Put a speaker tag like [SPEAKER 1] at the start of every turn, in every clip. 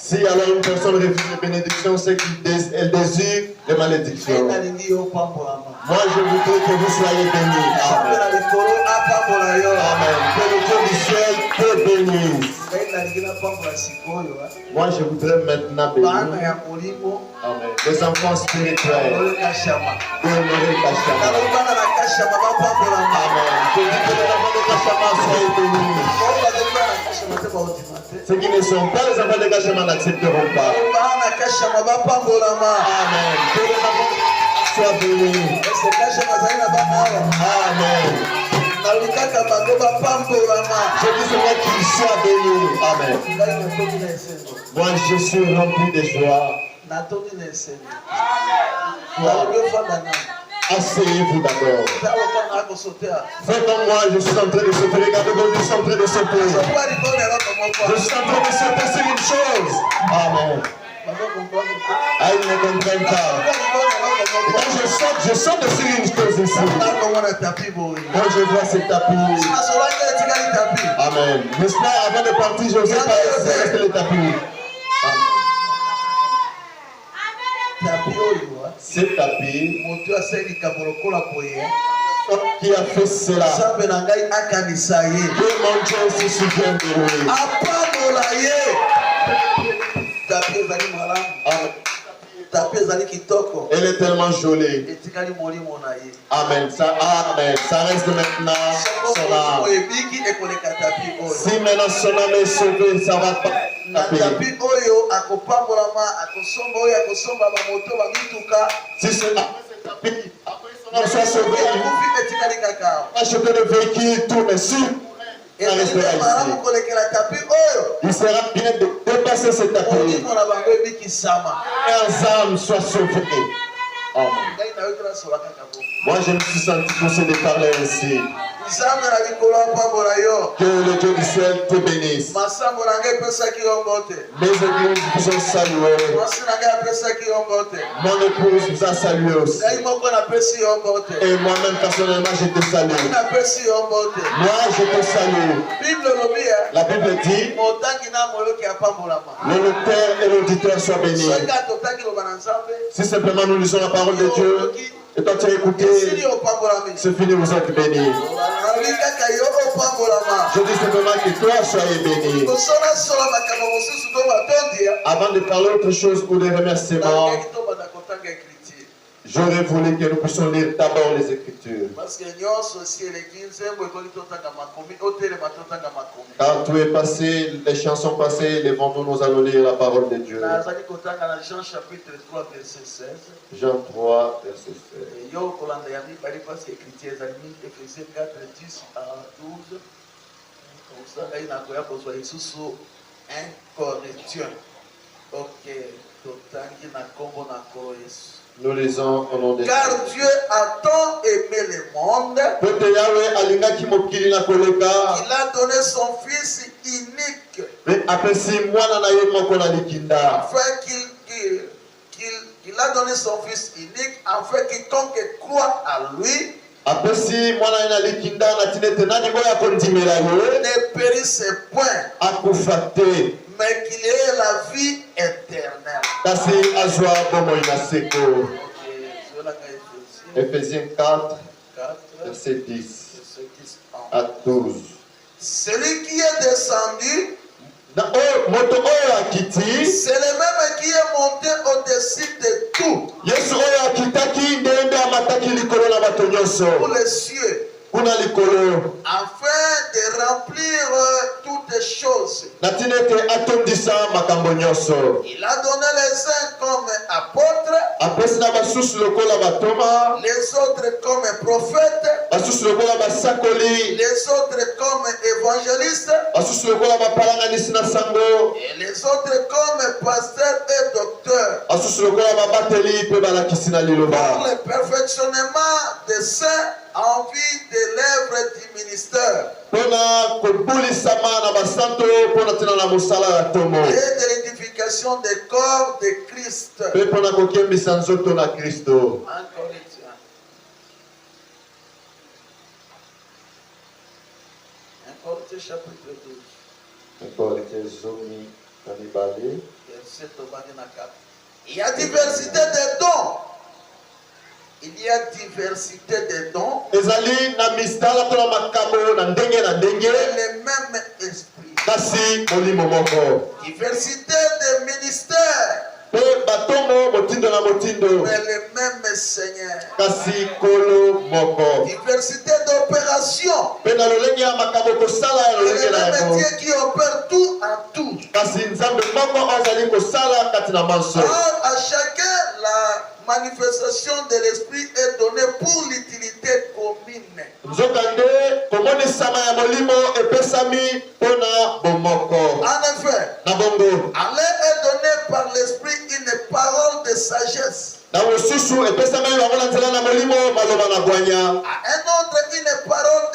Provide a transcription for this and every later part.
[SPEAKER 1] Si alors une personne refuse les bénédictions, c'est qu'elle désire les malédictions. Moi, je voudrais que vous soyez bénis. Amen. Amen. Que le Dieu du ciel te bénisse. Moi, je voudrais maintenant bénir. Amen. Les enfants spirituels. Honorer Kachama. Amen. Je dis que les enfants de Kachama soient bénis. Ceux qui ne sont pas les enfants de Kachama n'accepteront pas. Amen. Que les enfants soient bénis. Amen. Je dis Seigneur qu'ils soient bénis. Amen. Moi je suis rempli de joie. Asseyez-vous d'abord. Faites comme moi, je suis en train de sauter. Regardez-moi, je suis en train de sauter. Je suis en train de sauter sur une chose. Amen. Ah, ils ne comprennent pas. Et quand je saute sur une chose ici. Quand je vois ce tapis. Amen. N'est-ce pas, avant de partir, je ne sais pas rester le tapis. Ce tapis qui a fait cela, que mon Dieu se souvient de lui. Elle est tellement jolie. Amen. Ça reste maintenant son âme. Si maintenant son âme est sauvée, ça va pas taper. Si c'est après son âme soit sauvée, acheter le véhicule, tout, mais si il sera bien de dépasser ce tapis. Leurs âmes soient sauvées. Amen. Moi, je me suis senti poussé de parler ainsi. Que le Dieu du ciel te bénisse. Mes églises vous ont salué. Mon épouse vous a salué aussi. Et moi-même, personnellement, je te salue. Moi, je te salue. La Bible dit le lecteur et l'auditeur soient bénis. Si simplement nous lisons la parole de Dieu, et toi tu as écouté, c'est fini, vous êtes bénis. Je dis simplement que toi soyez béni. Avant de parler autre chose ou des remerciements, j'aurais voulu que nous puissions lire d'abord les Écritures. Car tout est passé, les chansons passées, les vendons, nous allons lire la parole de Dieu.
[SPEAKER 2] Jean chapitre 3, verset 16.
[SPEAKER 1] Jean 3, verset 16.
[SPEAKER 2] Éphésiens 4, 10 à 12. Comme ça, il y a un Corinthien. Ok,
[SPEAKER 1] nous lisons au nom de Dieu.
[SPEAKER 2] Car Dieu a tant aimé le monde qu'il a donné son Fils unique afin qu'il a donné son Fils unique afin quiconque croit à lui ne périsse point, mais qu'il ait la vie éternelle.
[SPEAKER 1] Éphésiens 4, verset 10 à 12.
[SPEAKER 2] Celui qui est descendu, c'est le même qui est monté au-dessus de tout, pour les cieux, afin de remplir toutes choses. Il a donné les uns comme apôtres, les autres comme prophètes, les autres comme évangélistes, et les autres comme pasteurs et docteurs, pour le perfectionnement des saints en vue de l'œuvre du ministère et de l'édification des corps de Christ. Corinthiens chapitre 12.
[SPEAKER 1] Corinthiens 12,
[SPEAKER 2] Il y a diversité des dons. Il y a diversité des dons. Et le même esprit. Diversité des ministères. Mais le même Seigneur. Diversité d'opérations. Et le même Dieu qui opère tout à tout. À chacun, la manifestation de l'esprit est donnée pour l'utilité commune. En effet, Allah est donné par l'esprit une parole de sagesse. À un autre, une parole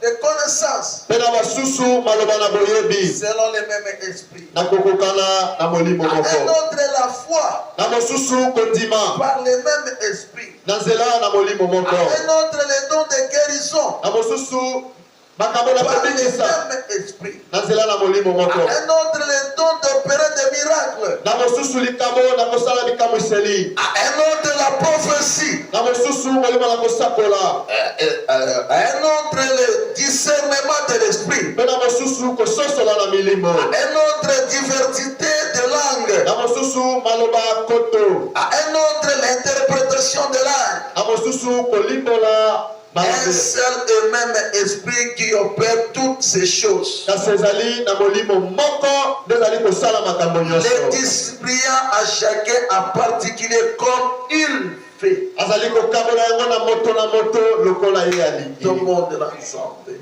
[SPEAKER 2] de connaissance. Selon le même esprit. À un autre, la foi. Par le même esprit. À un autre, le don de guérison. Par le même esprit. À un autre, le don d'opérer des miracles. À un autre, la prophétie. À un autre, le discernement de l'esprit. À un autre, diversité de langues. À un autre, l'interprétation de langue. Un seul et même esprit qui opère toutes ces choses. Les distribuant à chacun en particulier comme il fait. Tout le monde ensemble.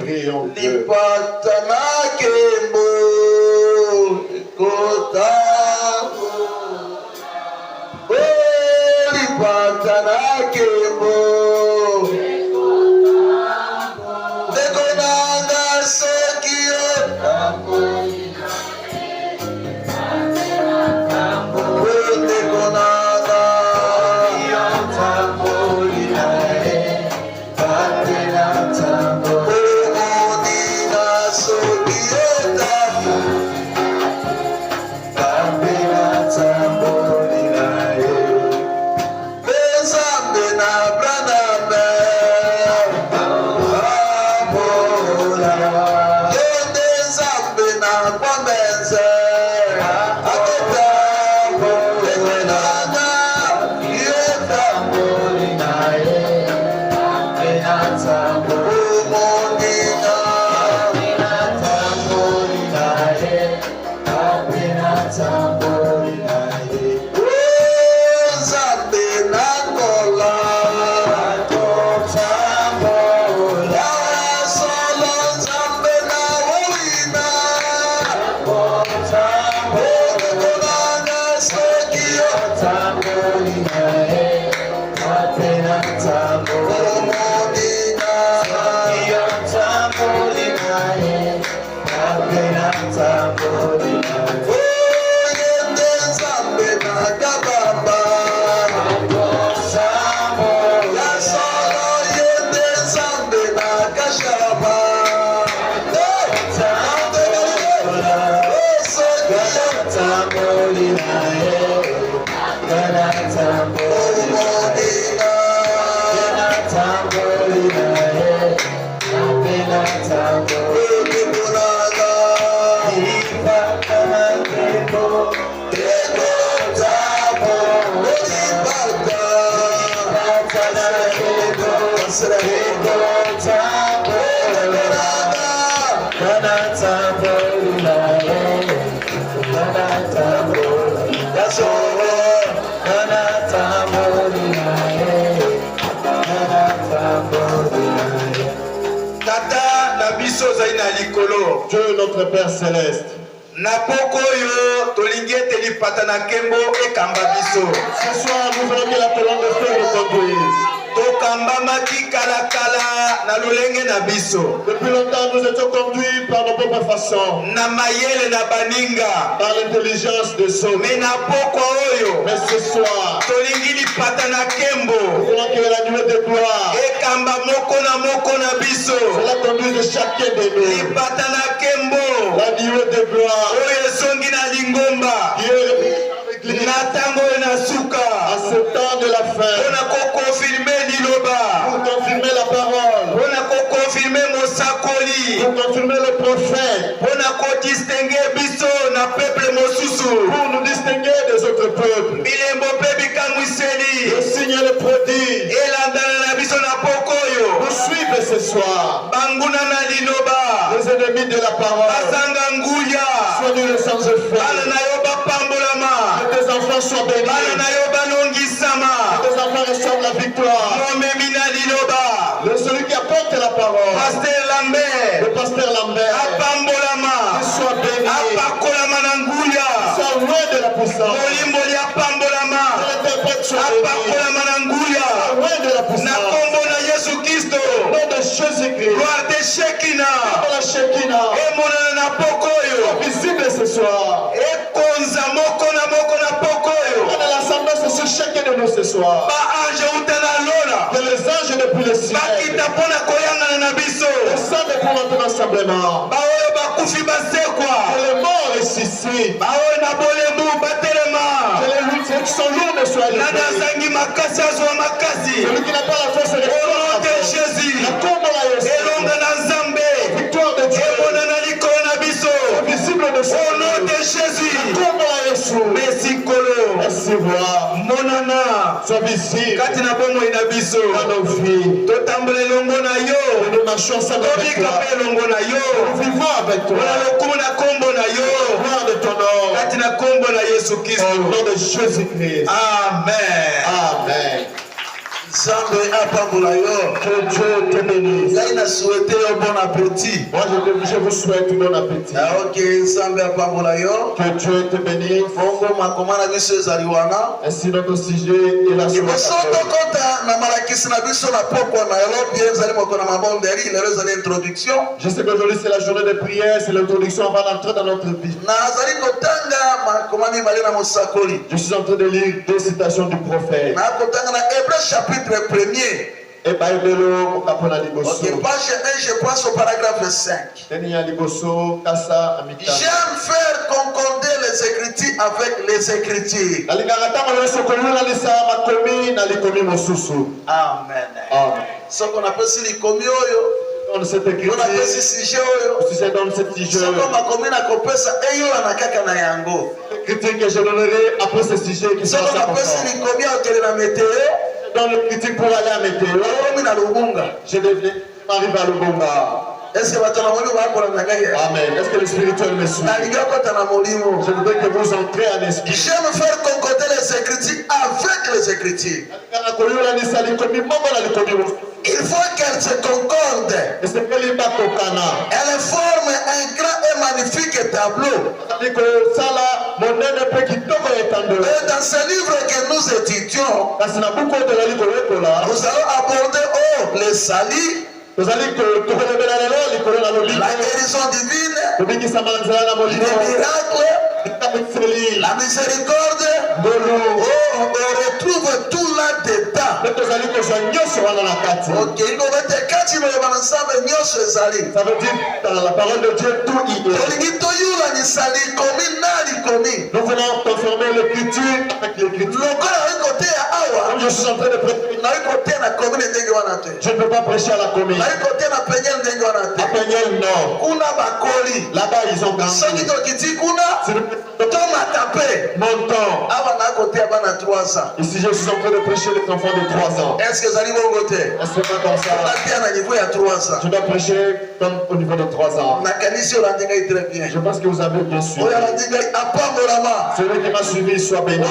[SPEAKER 1] Dieu notre Père céleste. Ce soir, nous voulons que la colonne de feu nous conduise. Depuis longtemps, nous étions conduits par nos propres façons, par l'intelligence des hommes. Mais ce soir, nous voulons que la nuée de gloire, c'est la conduite de chacun de nous. La nuée de gloire,
[SPEAKER 2] bénisse. À ce temps de la fin. Pour confirmer la parole. Pour confirmer le prophète. Pour nous distinguer des autres peuples. Le signe et le prodige. Nous suivons ce soir. Les ennemis de la parole. Sois-nous le sans effet. Que tes enfants soient bénis. Que tes enfants reçoivent la victoire. Celui qui apporte la parole. Le pasteur Lambert. Qu'il soit béni. Soit loin de la puissance. L'interprète soit béni. Loin de la puissance. Au nom de Jésus-Christ. Comme la Shekinah. Visible ce soir. Que l'assemblée se sur chacun de nous ce soir. Que les anges depuis le ciel. Descendent pour notre rassemblement. Que les morts ressuscitent. Que les luttes qui sont lourdes soient levées. Celui qui n'a pas la force de Jésus. La combe la victoire de Dieu. Visible de au nom de Jésus. La combe la merci voir. Monana. Sois visible. Dans nos vies. Nous marchons ensemble avec toi. Nous vivons avec toi. Gloire de ton nom. Au nom de Jésus-Christ. Amen. Amen. Que Dieu te bénisse.
[SPEAKER 1] Bon appétit.
[SPEAKER 2] Moi je vous souhaite bon appétit. Que Dieu te bénisse. Ainsi notre sujet est la je sais qu'aujourd'hui c'est la journée de prière, c'est l'introduction avant d'entrer dans notre vie. Je suis en train de lire deux citations du prophète.
[SPEAKER 1] Chapitre 1er.
[SPEAKER 2] Ok, page
[SPEAKER 1] 1, je passe au paragraphe 5. J'aime faire concorder les écritures avec les écritures. Amen. Ce qu'on appelle ici les communes.
[SPEAKER 2] Dans cette écriture,
[SPEAKER 1] dans cette sujet,
[SPEAKER 2] critique que je donnerai après ce sujet qui sera dans le critique pour aller à météo, je devais arriver à Lubumba.
[SPEAKER 1] Est-ce que
[SPEAKER 2] Amen. Est-ce que le spirituel me suit? Je voudrais que vous entrez en esprit.
[SPEAKER 1] J'aime faire concorder les écritures avec les écritures. Il faut qu'elles se concordent. Elle forme un grand et magnifique tableau. Et dans ce livre que nous étudions, nous allons aborder les salis, la guérison divine, les miracles, la miséricorde. On retrouve tout là-dedans. Ok,
[SPEAKER 2] ça veut dire dans la parole de Dieu tout y est. Nous voulons confirmer l'écriture avec l'écriture. Je suis en train de prêcher. Je ne peux pas prêcher à la commune. À Peñel, non. Là-bas, ils ont gagné. Montons. Ici, je suis en train de prêcher les enfants de 3 ans.
[SPEAKER 1] Est-ce que vous allez voter?
[SPEAKER 2] Est-ce que c'est comme ça? Je dois prêcher comme au niveau de 3 ans. Je pense que vous avez bien suivi. Celui qui m'a suivi soit béni.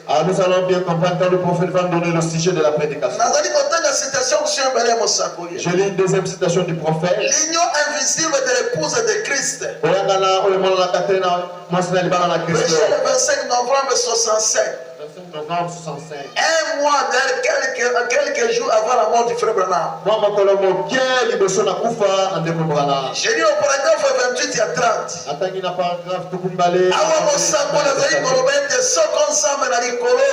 [SPEAKER 2] Alors nous allons bien comprendre quand le prophète va nous donner le sujet de la prédication. Je lis une deuxième citation du prophète.
[SPEAKER 1] L'union invisible de l'épouse de Christ. Prêché le 25 novembre 65. Un mois, quelques jours avant la mort du frère Branham. J'ai lu au paragraphe 28 et 30. Awa mosakoli azali koloba ete soki ensemble na likolo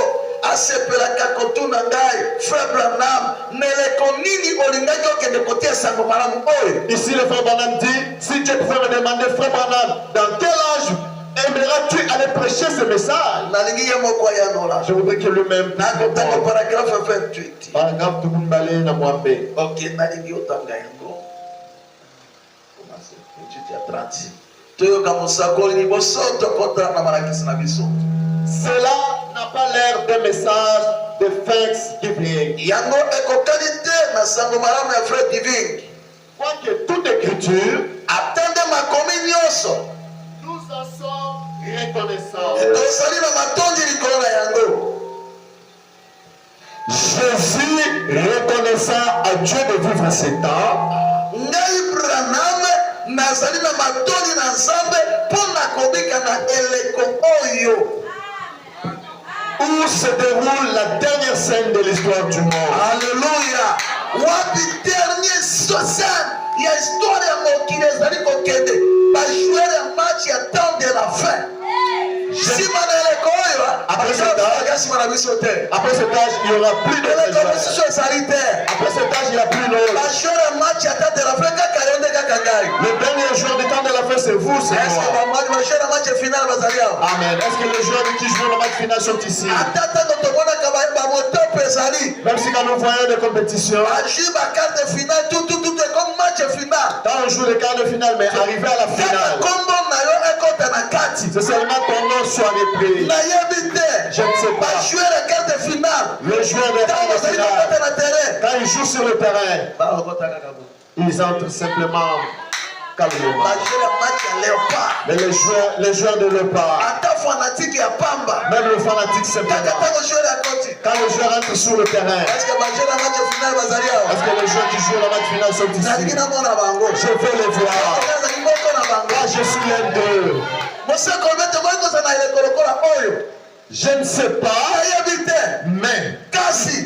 [SPEAKER 1] asepelaka kotuna ngai frère Branham neleko nini olingaki okende kotia sango malamu oyo.
[SPEAKER 2] Ici le frère Branham dit, si Dieu pouvait me demander frère Branham, dans quel âge ce message, je voudrais que lui-même.
[SPEAKER 1] Paragraphe 28.
[SPEAKER 2] Paragraphe de Moumbale na Mwambe.
[SPEAKER 1] Ok, nalingi otanga yango.
[SPEAKER 2] Cela n'a pas l'air d'un message de thanksgiving.
[SPEAKER 1] Yango ekokalité na sango malamu ya frère giving.
[SPEAKER 2] Quoique toute écriture
[SPEAKER 1] attendez ma communion.
[SPEAKER 2] Nous en sommes reconnaissants. Jésus reconnaissant à Dieu de vivre ces temps. Où se déroule la dernière scène de l'histoire du monde.
[SPEAKER 1] Alléluia. Wapi dernier scène. Il y a histoire de Mokine ezali kokende. Ba jouer un match à temps de la fin. Après cet
[SPEAKER 2] âge, il n'y aura plus de
[SPEAKER 1] Après cet âge,
[SPEAKER 2] il n'y a plus de Le dernier jour du temps de la fin, c'est vous, c'est moi. Amen. Est-ce que les joueurs qui jouent le match final sont ici? Même si quand nous voyons des compétitions, quand on joue les quarts de finale, mais arrivé à la finale, c'est seulement ton nom soit repris. Je ne sais pas. Le joueur de quart de finale, quand il joue sur le terrain, ils entrent simplement calmement. Mais les joueurs de léopard, même le fanatique simplement, quand le joueur entre sur le terrain, est-ce que les joueurs qui jouent la match finale sont ici? Je veux les voir. Moi, je suis l'un d'eux. Je ne sais pas, mais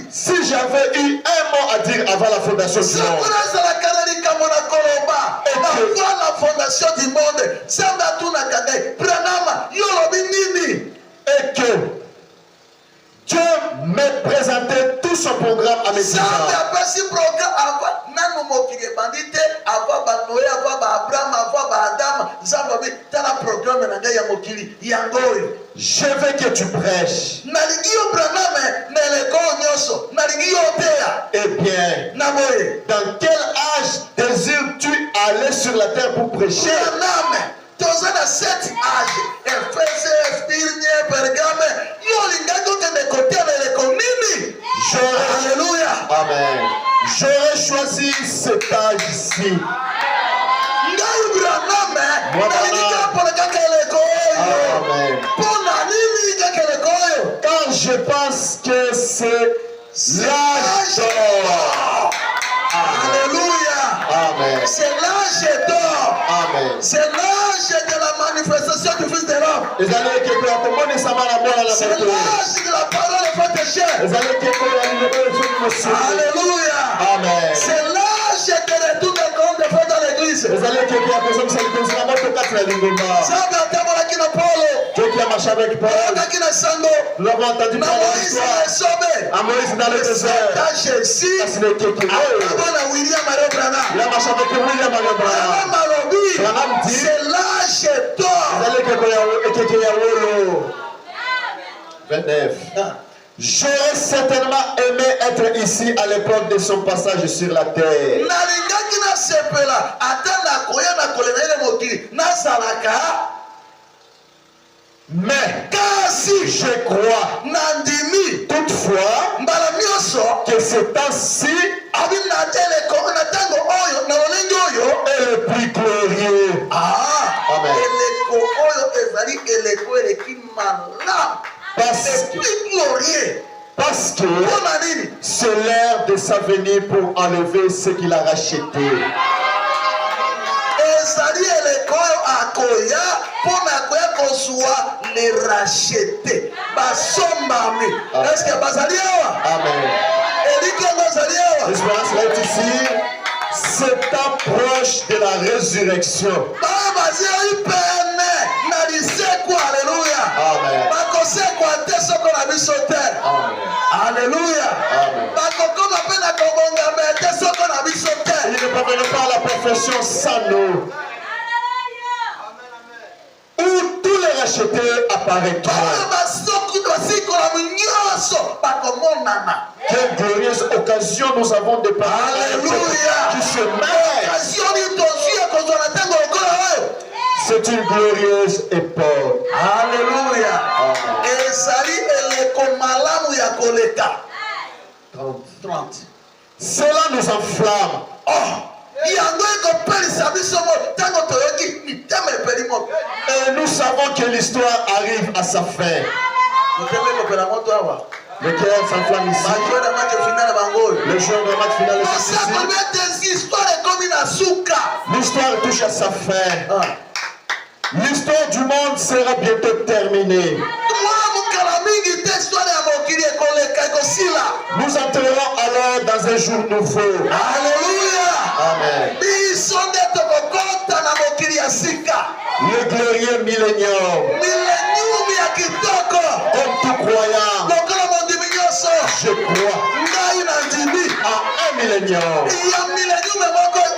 [SPEAKER 2] si j'avais eu un mot à dire avant la fondation du monde, et que Dieu m'ait présenté tout son programme à mes yeux. Je veux que tu prêches. Eh bien, dans quel âge désires-tu aller sur la terre pour prêcher?
[SPEAKER 1] Alléluia.
[SPEAKER 2] Amen. J'aurais choisi cet âge ici. Amen. Quand je pense que c'est l'âge d'or.
[SPEAKER 1] Alléluia.
[SPEAKER 2] Amen.
[SPEAKER 1] C'est l'âge d'or.
[SPEAKER 2] Amen.
[SPEAKER 1] C'est l'âge de la manifestation du Fils de l'homme. C'est l'âge de la parole faite chair. Alléluia.
[SPEAKER 2] Amen.
[SPEAKER 1] C'est l'âge de retour des comptes de fait dans l'église.
[SPEAKER 2] Nous l'avons entendu parler de l'histoire. À Moïse dans le désert. Il a marché avec William Branham.
[SPEAKER 1] C'est l'âge d'or.
[SPEAKER 2] 29. J'aurais certainement aimé être ici à l'époque de son passage sur la terre. Mais si je crois toutefois que ce temps-ci est le plus glorieux. Amen. Parce que c'est l'heure de sa venue pour enlever ce qu'il a racheté.
[SPEAKER 1] Les racheter. Est-ce que
[SPEAKER 2] Amen. L'espérance est ici. C'est temps proche de la résurrection.
[SPEAKER 1] Alléluia.
[SPEAKER 2] Amen.
[SPEAKER 1] Alléluia.
[SPEAKER 2] Il ne parvient pas à la perfection sans nous. Où tous les rachetés apparaîtront. Quelle glorieuse occasion nous avons de parler. Alléluia. Qui se met. C'est une glorieuse époque.
[SPEAKER 1] Alléluia. Et Sali et 30.
[SPEAKER 2] Cela nous enflamme. Et nous savons que l'histoire arrive à sa fin. Le cœur s'enflamme ici. Le jour de match final est ici. L'histoire touche à sa fin. L'histoire du monde sera bientôt terminée. Nous entrerons alors dans un jour nouveau.
[SPEAKER 1] Alléluia.
[SPEAKER 2] Amen. Le glorieux millénium. Comme tout croyant, je crois à un millénium.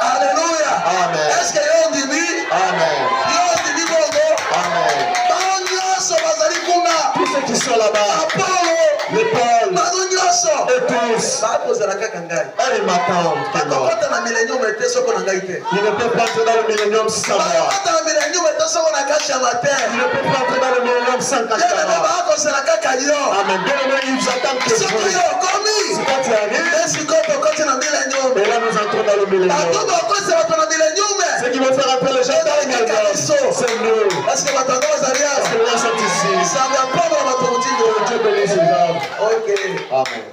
[SPEAKER 1] Alléluia.
[SPEAKER 2] Amen.
[SPEAKER 1] Est-ce que vous dit?
[SPEAKER 2] Amen. Amen. Tous ceux qui sont là-bas, les Paul, et tous, ils m'attendent. Il ne peut pas entrer dans le millénium sans moi. Il ne peut pas entrer dans le millénium sans Kachara. Amen. Bien-aimé, ils vous attendent que vous. Si quand tu arrives, et là nous entrons dans le millénium. Ce qui va faire appeler les gens dans le millénium, c'est nous. Parce que les gens sont ici. Dieu bénisse les hommes. Amen.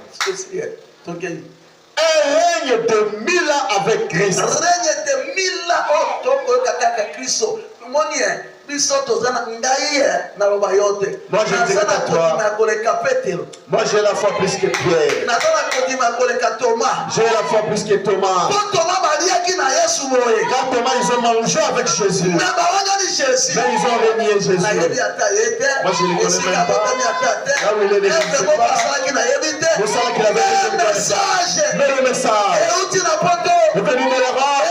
[SPEAKER 2] Un règne de 1000 ans avec Christ.
[SPEAKER 1] Règne de 1000 ans. Moi, je
[SPEAKER 2] j'ai la foi plus que Pierre. J'ai la foi plus que Thomas. Quand Thomas ils ont mangé avec Jésus, mais ils ont renié Jésus. Moi je ne le connais même pas. Là où il est né, je ne sais pas. Vous savez qu'il avait dit mais le message est venu de l'Europe,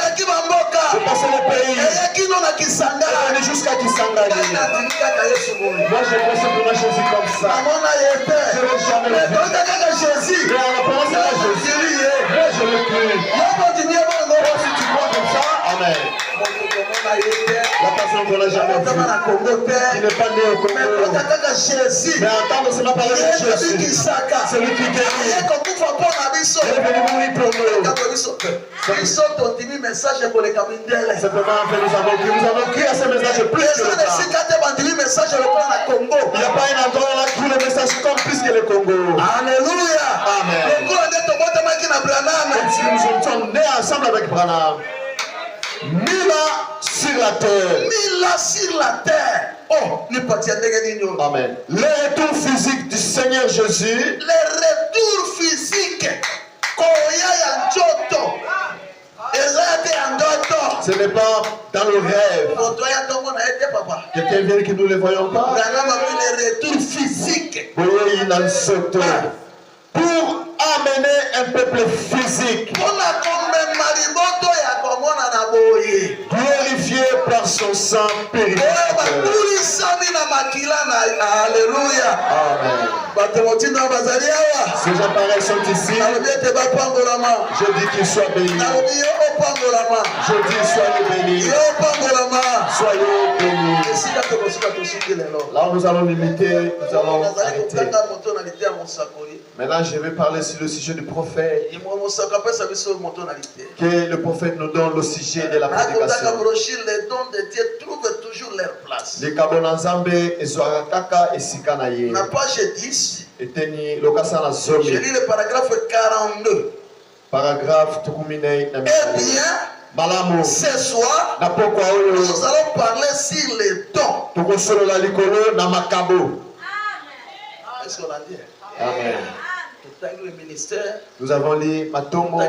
[SPEAKER 2] de passer le pays, est venu jusqu'à Kisangani. Moi je pense simplement Jésus comme ça. Je ne vais jamais le faire. Mais en apparence à Jésus, moi je le crie. Si tu crois comme ça, amen. La personne qu'on n'a jamais vue, qui n'est pas né au Congo, mais entendre seulement parler de Jésus, c'est lui qui guérit. Il est venu mourir pour nous. Simplement, nous avons crié à ce message plus que le temps. Il n'y a pas un endroit là où le message comme plus que le Congo.
[SPEAKER 1] Alléluia.
[SPEAKER 2] Amen. Comme si nous étions nés ensemble avec Branham. 1000 ans sur la terre.
[SPEAKER 1] 1000 ans sur la terre. Oh,
[SPEAKER 2] amen. Le retour physique du Seigneur Jésus.
[SPEAKER 1] Le retour physique.
[SPEAKER 2] Ce n'est pas dans le rêve. Quelqu'un vient que nous ne le voyons pas.
[SPEAKER 1] Le retour physique.
[SPEAKER 2] Pour amener un peuple physique. Glorifié par son sang purificateur.
[SPEAKER 1] Alléluia.
[SPEAKER 2] Amen. Ces gens pareils sont ici. Je dis qu'ils soient bénis. Je dis soyez bénis. Soyez bénis. Là où nous allons limiter, nous allons arrêter. Maintenant, je vais parler sur le sujet du prophète. Que le prophète nous donne le sujet de la prédication.
[SPEAKER 1] Les dons de Dieu trouvent toujours leur place.
[SPEAKER 2] Les Kabonazambe et Zoarakaka et Sikanaye.
[SPEAKER 1] La page 10.
[SPEAKER 2] Je lis
[SPEAKER 1] le paragraphe 42.
[SPEAKER 2] Paragraphe Tukuminei.
[SPEAKER 1] Eh bien, ce soir, nous allons parler sur les dons. Est-ce qu'on l'a dit?
[SPEAKER 2] Amen.
[SPEAKER 1] Le ministère,
[SPEAKER 2] nous avons lu Matombo,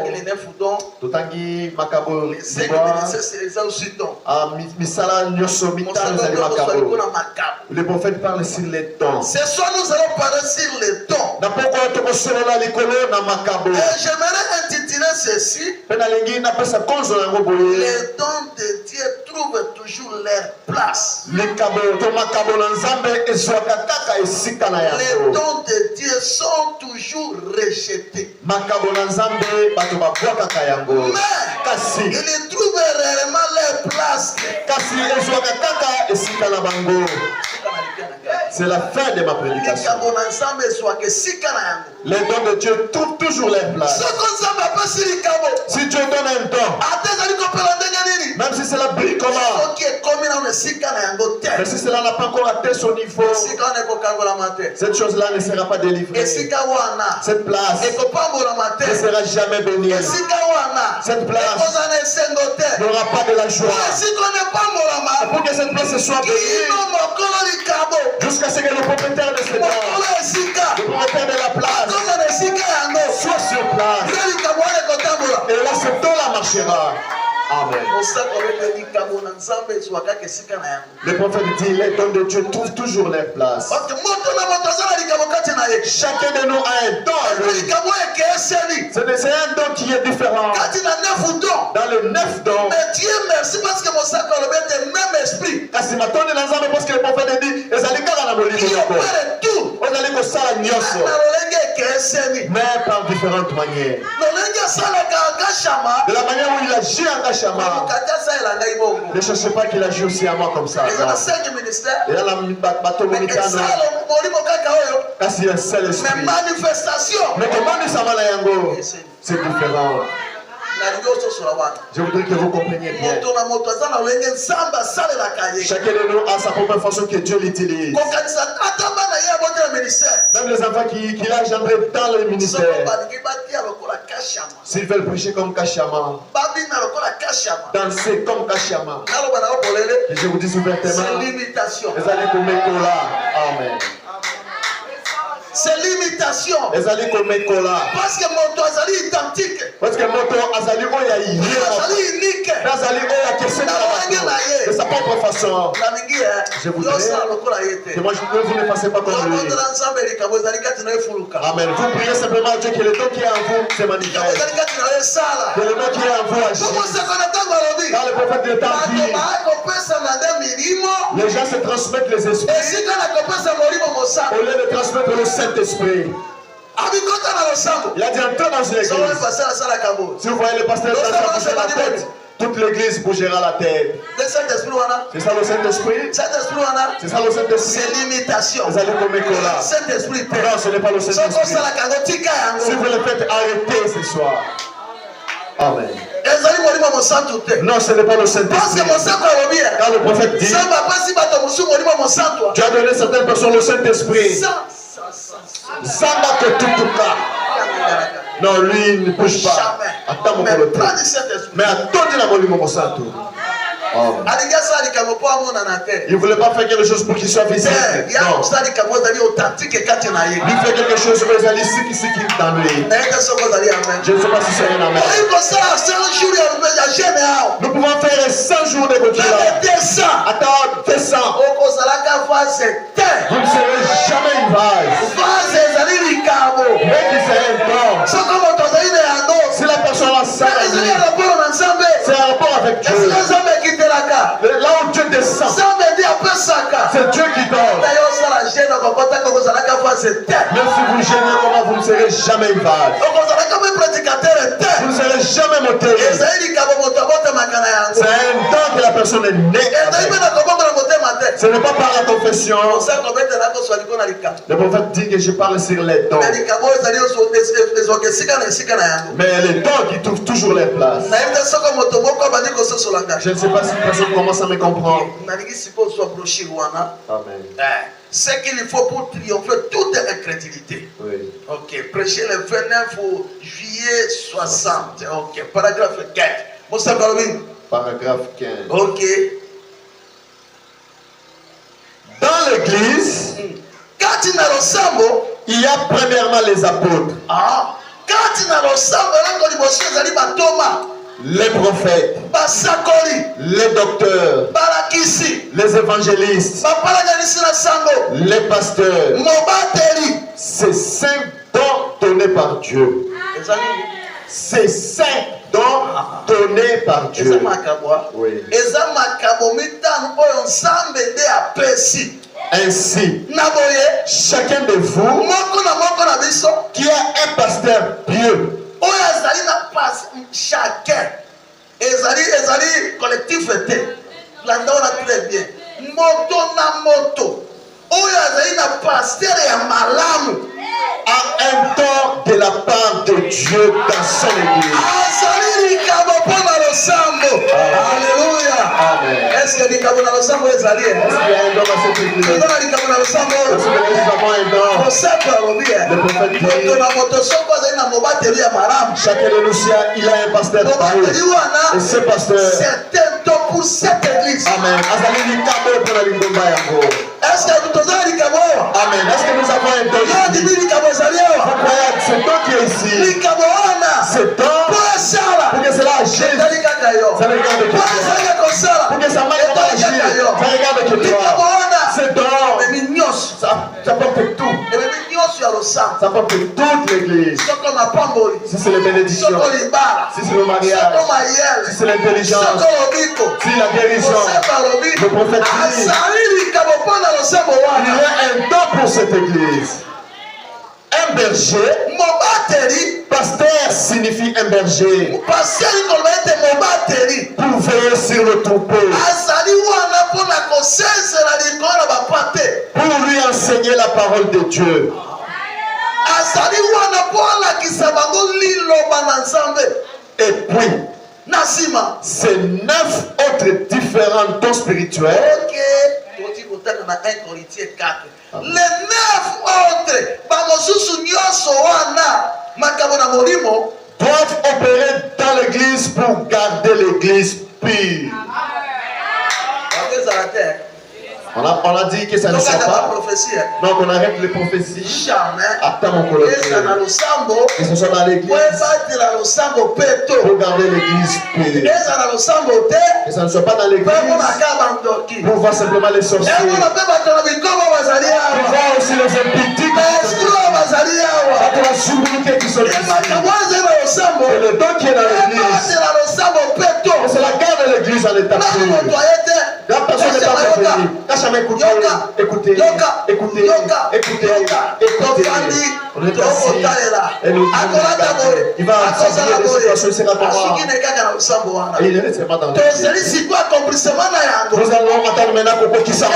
[SPEAKER 2] Totangi Makabo,
[SPEAKER 1] les 5 ministères, c'est les aussi dons.
[SPEAKER 2] Le prophète parle sur les dons.
[SPEAKER 1] Ce soir, nous allons parler sur les dons. Et j'aimerais intituler ceci: les dons de Dieu trouvent toujours toujours leur place.
[SPEAKER 2] Les dons
[SPEAKER 1] de Dieu sont toujours rejetés. Mais ils trouvent réellement leur place.
[SPEAKER 2] C'est la fin de ma prédication. Les dons de Dieu trouvent toujours leur place. Si Dieu donne un don, même si cela brille comment, mais si cela n'a pas encore atteint son niveau, cette chose-là ne sera pas délivrée. Cette place ne sera jamais bénie. Cette place n'aura pas de la joie. Pour que cette place soit bénie, jusqu'à ce que le propriétaire de ce don, le propriétaire de la place, soit sur place. Et là, ce don-là marchera. Amen. Le prophète dit, les dons de Dieu trouvent toujours leur place. Chacun de nous a un don à lui. C'est un don qui est différent. Dans les 9 dons,
[SPEAKER 1] mais Dieu merci parce que mon sac a le même esprit.
[SPEAKER 2] Parce que le prophète dit, qui opère
[SPEAKER 1] tout,
[SPEAKER 2] mais par différentes manières. De la manière où il agit en Gachama, ne cherchez pas qu'il agit aussi à moi comme ça. Il y a la batomonikano. Kasi un seul esprit.
[SPEAKER 1] Mais manifestation,
[SPEAKER 2] mais comment nous savons la yango? C'est différent. Je voudrais que vous compreniez bien. Chacun de nous a sa propre façon que Dieu l'utilise. Même les enfants qu'il a engendrés dans le ministère, s'ils veulent prêcher comme Kachama, danser comme Kachama, et je vous dis ouvertement,
[SPEAKER 1] c'est l'imitation.
[SPEAKER 2] Amen.
[SPEAKER 1] C'est l'imitation.
[SPEAKER 2] Parce que
[SPEAKER 1] mon azali identique.
[SPEAKER 2] Parce que mon azali
[SPEAKER 1] unique.
[SPEAKER 2] De sa propre façon. Je voudrais que moi vous ne passez pas comme lui. Amen. Vous priez simplement Dieu que le don qui est en vous se manifeste. Que le don qui est en vous agit. Quand le prophète de temps dit, les gens se transmettent les esprits au lieu de transmettre le Saint-Esprit. Il a dit entrer dans une église. Si vous voyez le pasteur dans la tête, toute l'église bougera la tête. C'est ça le Saint-Esprit. C'est ça le Saint-Esprit.
[SPEAKER 1] C'est l'imitation.
[SPEAKER 2] Non, ce n'est pas le Saint-Esprit. Si vous le faites, arrêtez ce soir. Amen. Non, ce n'est pas le Saint-Esprit. Quand le prophète dit, tu as donné certaines personnes le Saint-Esprit. Non, lui il ne bouge pas. Attends mon mais attendez la monument santo. Il ne voulait pas faire quelque chose pour qu'il soit visible. Non. Il fait quelque chose pour les alliés qui dans lui. Je ne sais pas si c'est un amen. Nous pouvons faire 100 jours de continuation. Attends, 200. Vous ne serez jamais une vase. Mais qui c'est un don. Si la personne a ça, c'est un rapport avec Dieu. Là où Dieu descend, c'est Dieu qui donne. Même si vous gênez, comment vous ne serez jamais une vase. Vous ne serez jamais moteur. C'est un don que la personne est née avec. Ce n'est pas par la confession. Le prophète dit que je parle sur les dons. Mais les dons qui trouvent toujours leur place. Je ne sais pas si une personne commence à me comprendre. Amen.
[SPEAKER 1] C'est qu'il faut pour triompher toute incrédulité.
[SPEAKER 2] Oui.
[SPEAKER 1] Ok, prêcher le 29 juillet 60. Ok, paragraphe 4.
[SPEAKER 2] Paragraphe 15.
[SPEAKER 1] Ok.
[SPEAKER 2] Dans l'église, il y a premièrement les apôtres. Les prophètes, les docteurs, les évangélistes, les pasteurs. C'est 5 dons donnés par Dieu. C'est 5 don donné par Dieu. Oui. Ainsi, chacun de vous qui a un pasteur pieux,
[SPEAKER 1] chacun, ezali collectif était, très bien. Moto na moto, oyo azali na pasteur ya malamu,
[SPEAKER 2] a un don de la part de Dieu dans son église.
[SPEAKER 1] Alléluia. Amen. Est-ce que est-ce qu'il y a un don à cette église? Le
[SPEAKER 2] chacun de nous, il a un pasteur. Et ce pasteur,
[SPEAKER 1] c'est un don pour cette église.
[SPEAKER 2] Amen.
[SPEAKER 1] Est-ce que nous avons un don?
[SPEAKER 2] Amen. Est-ce que nous avons un don? C'est toi qui es ici. C'est toi pour que cela agisse. Ça regarde que toi. Pour que ça marche pas agir. Ça regarde que toi. C'est toi. Ça porte tout. Ça porte toute l'église. Si c'est les bénédictions, si c'est le mariage, si c'est l'intelligence, si la guérison, le prophète dit, il y a un don pour cette église. Un berger, pasteur signifie un berger. Pour veiller sur le troupeau. Pour lui enseigner la parole de Dieu. Et puis, c'est 9 autres différents dons spirituels.
[SPEAKER 1] Les 9 autres,
[SPEAKER 2] doivent opérer dans l'église pour garder l'église pure. On a dit que ça ne sert pas. Donc on arrête les prophéties. Attends mon collègue. Que ce soit dans l'église. Pour garder l'église pure. Que ça ne soit pas dans l'église. Pour voir simplement les sorciers. Pour voir aussi les impidiques. Pour la sublimité qui sont ici. Et le don qui est dans l'église. C'est la garde de l'église en état pur. La personne n'est pas prévenue. Jamais écouté, écoutez, écoutez, écoutez, écoutez. On est assis et nous il va s'agir des situations, il sera pour moi. Et il est seulement dans l'église. Nous allons attendre maintenant pour qui ça va.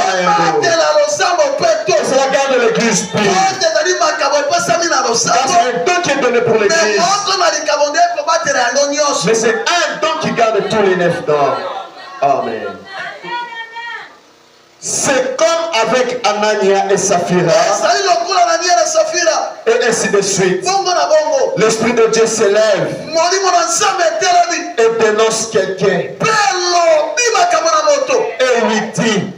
[SPEAKER 2] C'est la garde de l'église pure. C'est un don qui est donné pour l'église. Mais c'est un don qui garde tous les 9 dons. Amen. C'est comme avec Anania et Saphira. Et ainsi de suite. L'Esprit de Dieu s'élève et dénonce quelqu'un. Et lui dit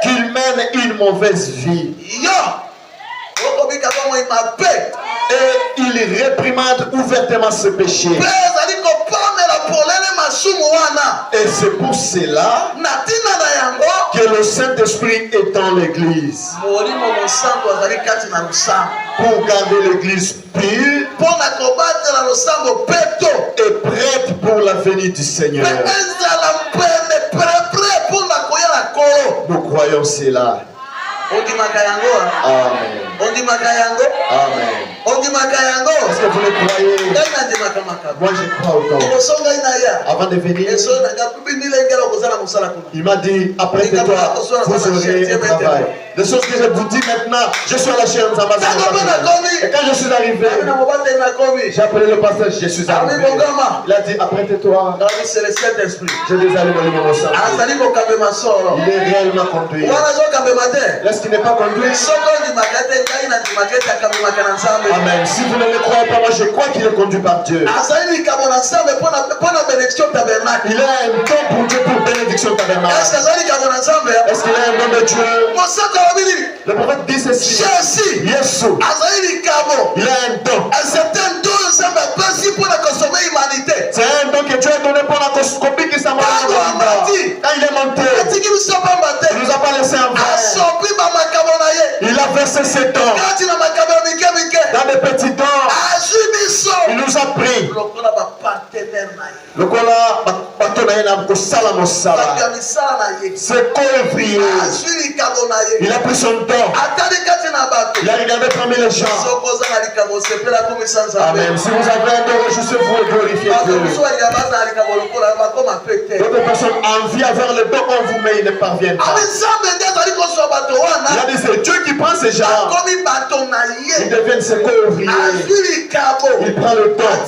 [SPEAKER 2] qu'il mène une mauvaise vie. Et il réprimande ouvertement ce péché. Et c'est pour cela que le Saint-Esprit est dans l'église. Pour garder l'église pure et prête pour la venue du Seigneur. Nous croyons cela. Amen. Amen. Est-ce que vous le croyez? Moi je crois autant. Avant de venir, il m'a dit, apprête-toi, vous aurez un travail. Les choses que je vous dis maintenant, je suis à la chaîne. Et quand je suis arrivé, j'ai appelé le pasteur, je suis arrivé. Il a dit, apprête-toi. Je désalé mon sang. Il est réellement conduit. Est-ce qu'il n'est pas conduit? Amen. Si vous ne le croyez pas, moi je crois qu'il est conduit par Dieu. Il a un don pour Dieu pour bénédiction tabernacle. Est-ce qu'il a un don de Dieu? Le prophète dit ceci. Jésus, il a un don. C'est un don que Dieu a donné pour la coscopie qui s'en va. Quand il est monté, il nous a pas laissé en vain. Il a versé ses dons dans des petits dons Il nous a pris. C'est co-ouvrier. Il a pris son temps. Il a regardé parmi les gens. Amen. Si vous avez un don, réjouissez-vous et glorifiez Dieu. D'autres personnes envient vers le don en vous, mais ils ne parviennent pas. Il y a des Dieu qui prend ces gens. Ils deviennent ses co-ouvriers. Il prend le temps.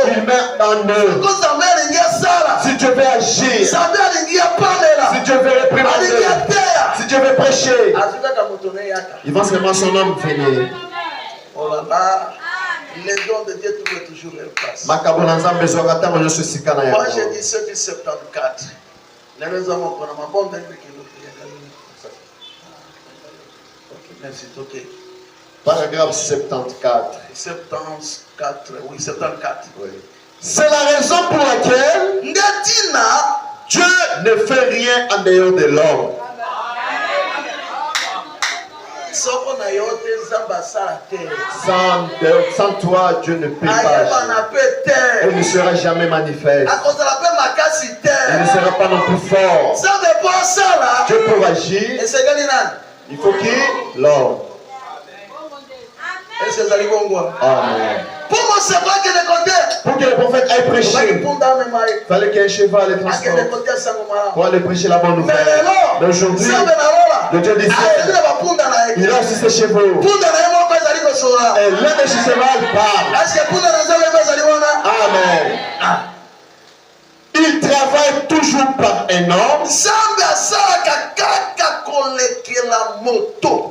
[SPEAKER 2] Il met en œuvre. Si Dieu veut agir, si Dieu veut réprimander, si Dieu veut prêcher, il va seulement son homme venir.
[SPEAKER 1] Oh là là, les dons de Dieu trouvent toujours leur place. Moi j'ai dit c'est du 74. Merci, ok.
[SPEAKER 2] Paragraphe 74.
[SPEAKER 1] 74, oui, 74. Oui.
[SPEAKER 2] C'est la raison pour laquelle Dieu ne fait rien en dehors de l'homme. Sans toi, Dieu ne peut pas agir. Il ne sera jamais manifeste. Il ne sera pas non plus fort. Dieu pour agir, il faut qu'il l'homme. Amen. Pour que le prophète aille prêcher, il fallait qu'un cheval les transporte pour aller prêcher la bonne nouvelle. Mais aujourd'hui, le Dieu dit il a aussi ses chevaux. Et l'un de ses chevaux parle. Amen. Il travaille toujours par un homme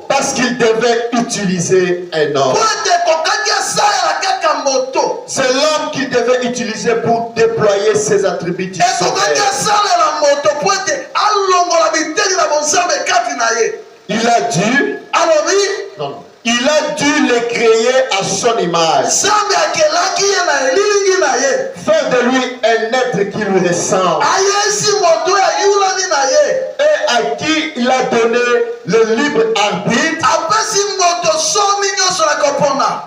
[SPEAKER 2] parce qu'il devait utiliser un homme. C'est l'homme qu'il devait utiliser pour déployer ses attributs du sommeil. Il a dû, il a dû les créer à son image. Faire de lui un être qui lui ressemble. Et à qui il a donné le libre arbitre.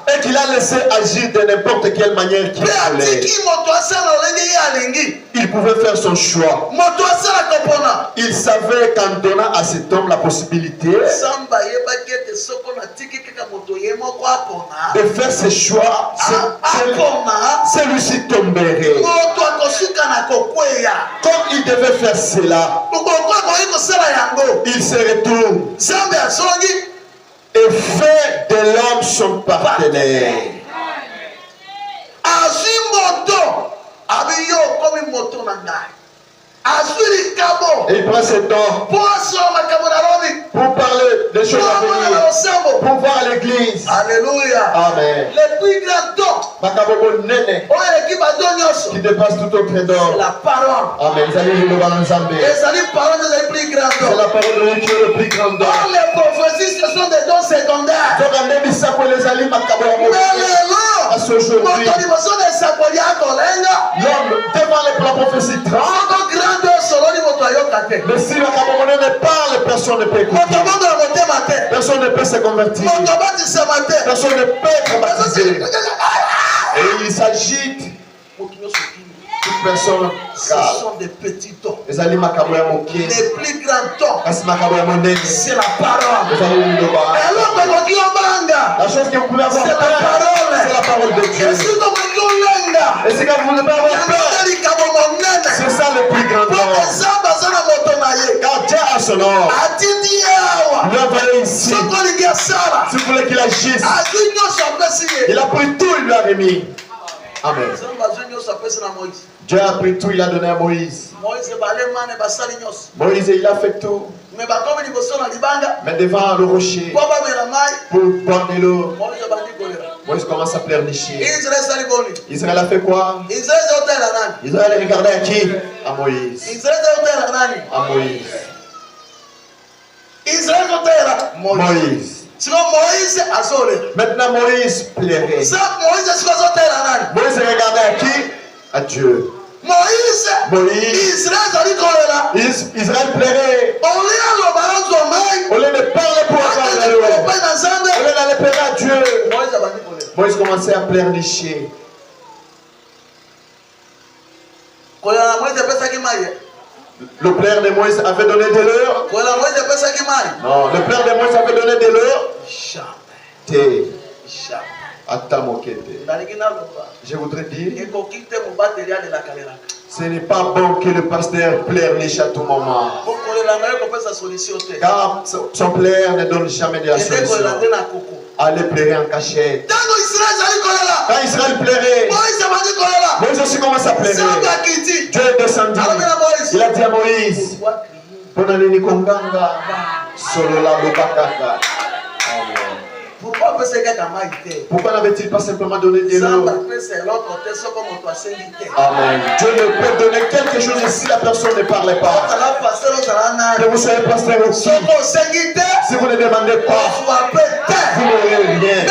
[SPEAKER 2] Et qu'il a laissé agir de n'importe quelle manière qu'il voulait. Il pouvait faire son choix. Il savait qu'en donnant à cet homme la possibilité de faire ses choix, celui-ci tomberait. Comme il devait faire cela, il se retourne et fait de l'homme son partenaire. Et il prend ce temps pour parler des choses à venir, pour voir l'église.
[SPEAKER 1] Alléluia.
[SPEAKER 2] Amen.
[SPEAKER 1] Le plus grand don
[SPEAKER 2] qui dépasse tout autre don.
[SPEAKER 1] C'est la parole.
[SPEAKER 2] Amen. C'est la parole de Dieu qui est le plus grand don.
[SPEAKER 1] Les prophéties, ce sont des dons secondaires. Mais
[SPEAKER 2] à ce jour, l'homme devant la prophétie tremble. Mais si le Camerounais ne parle, personne ne peut écouter. Personne ne peut se convertir. Personne ne peut être baptisé. Et il s'agite. Toute personne.
[SPEAKER 1] Ce sont des petits dons.
[SPEAKER 2] Les
[SPEAKER 1] plus grands dons, c'est la parole.
[SPEAKER 2] La chose que vous pouvez avoir,
[SPEAKER 1] c'est la
[SPEAKER 2] parole de Dieu. Et si vous ne pouvez avoir peur, c'est ça le plus grand don. Car Dieu a son nom. Il a envoyé ici. Si vous voulez qu'il agisse, il a pris tout, il lui a remis. Amen. Dieu a pris tout, il a donné à Moïse. Moïse, il a fait tout. Mais devant le rocher, pour boire de l'eau, Moïse commence à pleurnicher. Israël a fait quoi? Israël a regardé à qui? À Moïse. À Moïse. Moïse. Maintenant Moïse pleurait. Moïse regardait à qui? À Dieu. Moïse. Israël pleurait. Au lieu de parler pour avoir de l'eau, au lieu d'aller pleurer à Dieu, Moïse commençait à pleurnicher. Le père de Moïse avait donné de l'eau. Non, le père de Moïse avait donné de l'eau. Jamais. Je voudrais dire, ce n'est pas bon que le pasteur pleurniche à tout moment. Car son plaire ne donne jamais de la solution. Allez pleurer en cachette. Quand Israël pleurait, Moïse aussi commence à pleurer. Dieu est descendu. Il a dit à Moïse, pourquoi n'avait-il pas simplement donné de l'eau? Amen. Dieu ne peut donner quelque chose si la personne ne parle pas. Que vous soyez pasteur aussi. Si vous ne demandez pas, vous n'aurez rien.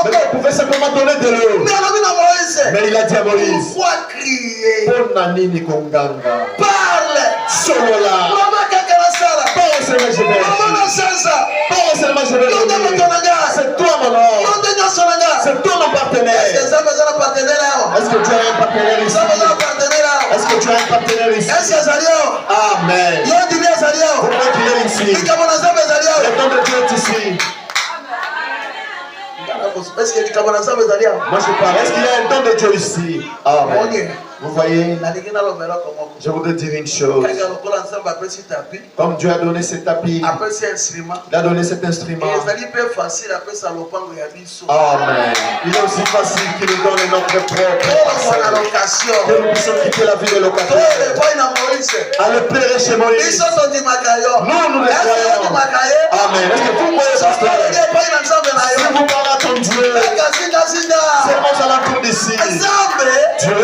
[SPEAKER 2] Mais vous pouvez simplement donner de l'eau. Mais il a dit à Moïse, pourquoi crier? Parle. Solo là. Parle seulement, je vais. Parle seulement, je vais. C'est toi mon homme. C'est toi mon partenaire. Est-ce que tu as un partenaire ici? Est-ce que tu as un partenaire ici? Amen. Pourquoi tu es ici? Le nom de Dieu est ici. Est-ce que tu Moi je parle. Est-ce qu'il y a un don de Dieu ici? Amen. Vous voyez, je voudrais dire une chose. Comme Dieu a donné ce tapis, il a donné cet instrument. Amen. Il est aussi facile qu'il nous donne notre propre location. Que nous puissions quitter la vie de locataire. Aller pleurer chez Moïse. Nous les croyons. Amen. Est-ce que vous croyez ça? Si vous parlez à ton Dieu, c'est aux alentours d'ici. Dieu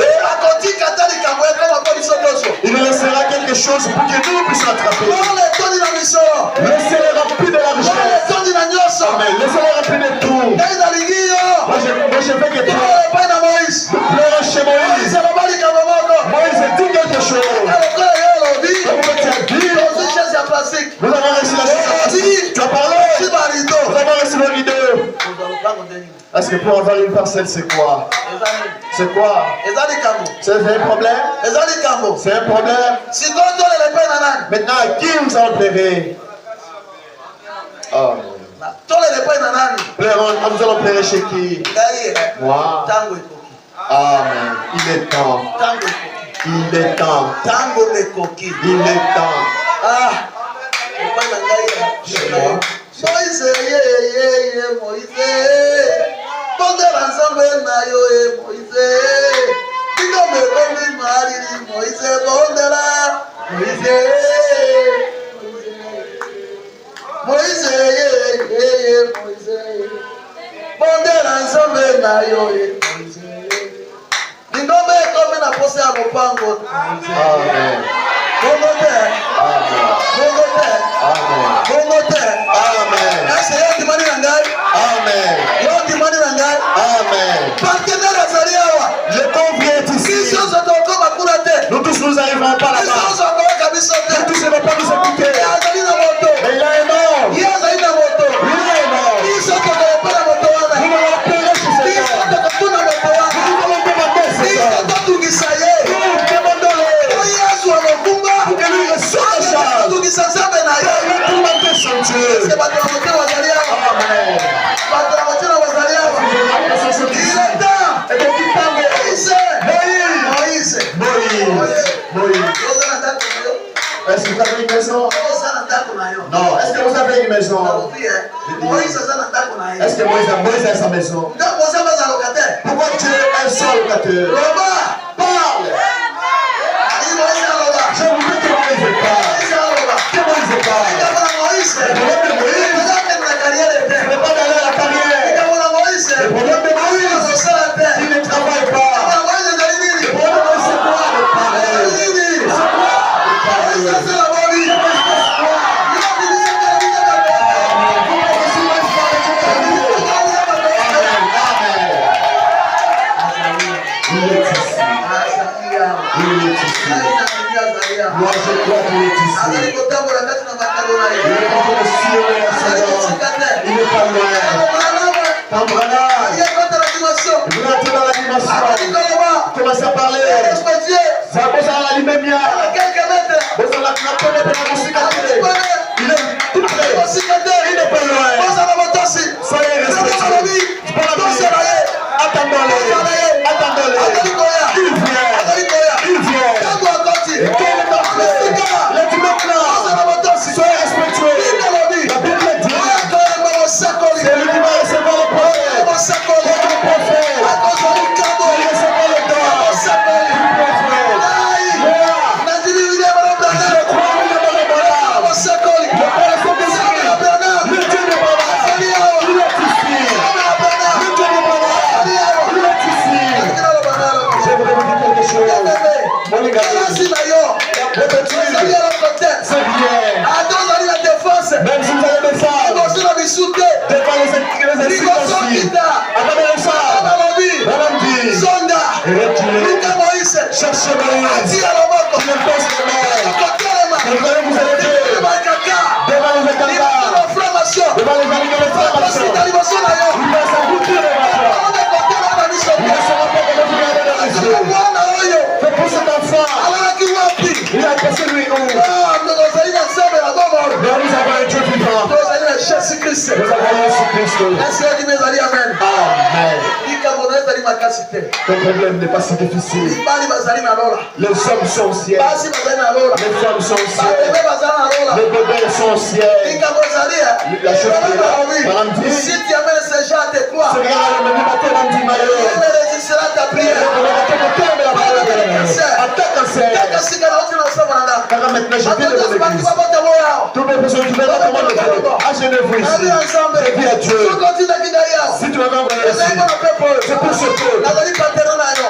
[SPEAKER 2] il nous laissera quelque chose pour que nous puissions attraper. Laissez-les remplir de la richesse. Amen. Laissez-les remplir de tout. Moi je veux que toi pleures chez Moïse. Moïse dit quelque chose. Nous avons reçu la chaise. Tu as parlé. Nous avons reçu le rideau. Est-ce que pour avoir une parcelle, c'est quoi? C'est quoi? C'est un problème? C'est un problème? Maintenant, à qui nous allons pleurer? Oh. Nous allons pleurer chez qui? Moi. Amen. Il est temps. Il est temps. Il est temps. Ah. Chez moi. Moïse, Moïse, pondera nzambe na yo Moïse, Dingombe komi mariri Moïse, pondera Moïse, Moïse, Moïse, pondera nzambe na yo Moïse, Dingombe komi na pose ya mopango Moïse. Amen. Le convié est ici. Nous tous nous arrivons pas là-bas. Nous tous ne vont pas nous écouter. Mais il a un nom. Il a un nom. Nous allons pleurer sur cet homme. Nous allons demander cet homme. Nous demandons-le. Pour que lui reçoive la charge. Pour retrouver son Dieu. Amen. Moïse. Est-ce que vous avez une maison? Non. Est-ce que vous avez une maison? Est-ce que Moïse a sa maison? Pourquoi Dieu est un seul locataire? Parle. Je vous dis que Moïse parle. Que Moïse parle. Le problème de Moïse, ce n'est pas d'aller à la carrière. Le problème de Moïse, il ne travaille pas. Le problème de Moïse, c'est quoi? Le pareil. C'est la bonne. Moi je crois qu'il est ici. Il est pas loin.
[SPEAKER 1] Il est contre la dimension.
[SPEAKER 2] Il voulait entrer dans la dimension. Il commence à parler. Ça pose à la lumière. Il est tout près. Il n'est pas loin. Soyez respectueux. Attendons-le. Attendons-le. Il vient. Il vient. Et quel est notre frère? Il est tout maintenant. Soyez respectueux. La Bible dit c'est lui qui va recevoir le prophète. Votre prophète. Il recevra le don du prophète. Je crois qu'il est dans le bonheur. Le Père Saint-Esprit. Le Dieu de bonheur. Il est ici. Le Dieu de bonheur. Il est ici. J'aimerais vous dire quelque chose. Mon ami, votre étude, c'est bien. Même si vous avez des femmes, devant les instructions, attendez ça. Madame dit, retirez, cherchez Moïse, qui ne pose les mains. Vous allez vous élever devant les écartats, devant les amis de l'inflammation. Il va s'engoutir les matins. Il ne sera pas comme vous regardez dans les yeux. C'est pour cet enfant. Il a passé lui où? Mais nous avons un Dieu vivant. Nous avons Jésus-Christ. Amen. Ton problème n'est pas si difficile. Les hommes sont au ciel. Les femmes sont au ciel. Les bébés sont au ciel. La chose qui est là. Madame dit, si tu amènes ces gens à te croire, c'est regarde le même matin, Madame dit, il ne résistera à ta prière. Attaque un cancer. Car maintenant je viens de mon église. Toutes les personnes qui viennent à comment le faire. Agenez-vous ici. Je dis à Dieu. Si tu m'avais envoyé ici, c'est pour ce peuple.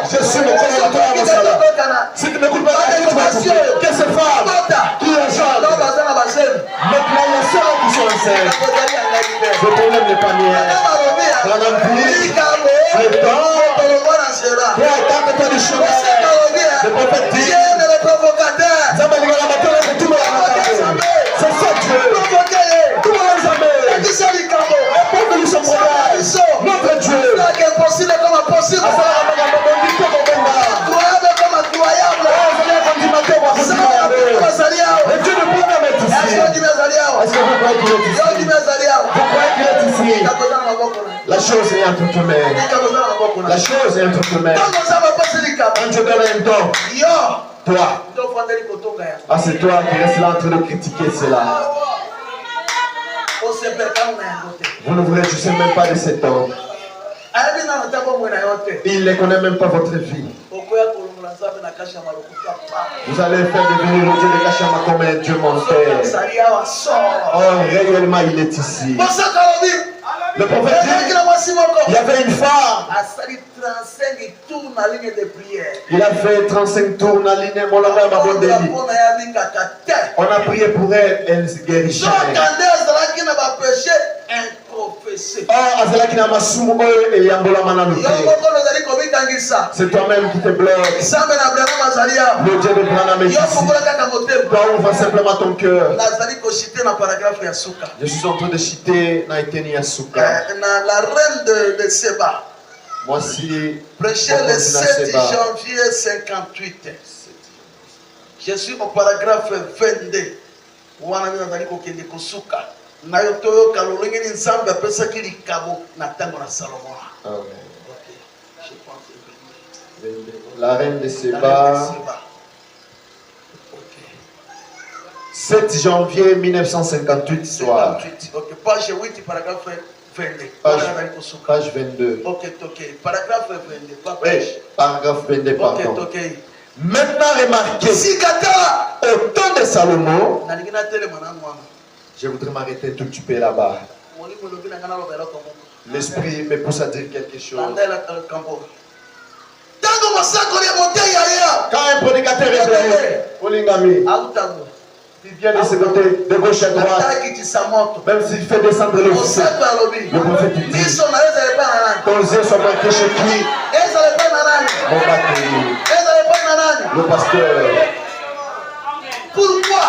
[SPEAKER 2] Je suis le collaborateur à mon salaire. Si tu m'écoutes pas, tu vas couper. Qu'est-ce que c'est femme qui enchante? Maintenant il y a ceux qui sont enceintes. Ce problème n'est pas mien. Madame dit, le temps pour attendre toi du chemin. Le prophète dit, c'est ça Dieu. Tout le monde les amène. Pour que nous sommes notre Dieu. Le Dieu de bonheur est ici. Est-ce que vous croyez qu'il est ici? Vous croyez qu'il est ici? La chose est entre tes mains. La chose est entre tes mains. Quand je donne un don, toi, c'est toi qui restes là en train de critiquer cela. Vous ne vous réjouissez même pas de cet homme. Il ne connaît même pas votre vie. Vous allez faire devenir le Dieu de Kachama comme un Dieu monté. Oh, réellement, il est ici. Le prophète dit, il y avait une femme. Il a fait 35 tours dans la ligne. On a prié pour elle, elle se guérit jamais. C'est toi-même qui te bloque. Le Dieu de Branham est ici. Toi, ouvre simplement ton cœur. Je suis en train de citer Naiteni Yasuka.
[SPEAKER 1] La reine de Seba.
[SPEAKER 2] Voici.
[SPEAKER 1] Prêché le 7 janvier 58. Je suis au paragraphe 22. nayotoyoka lolenge ni nzambe apesaki likabo na ntango na Salomon.
[SPEAKER 2] La reine de Seba. 7 janvier 1958 soir.
[SPEAKER 1] Ok, page 8, paragraphe 22.
[SPEAKER 2] Page 22.
[SPEAKER 1] Ok, paragraphe 22.
[SPEAKER 2] Oui, paragraphe 22, pardon.
[SPEAKER 1] Ok.
[SPEAKER 2] Maintenant remarquez, au temps de Salomon, je voudrais m'arrêter tout petit peu là-bas. L'esprit me pousse à dire quelque chose. Quand un prédicateur est venu, Olingami, il vient de ce côté, de gauche à droite, même s'il fait descendre le feu, le prophète dit, ton yeux sont marqués chez qui? Mon batterie, le pasteur.
[SPEAKER 1] Pourquoi?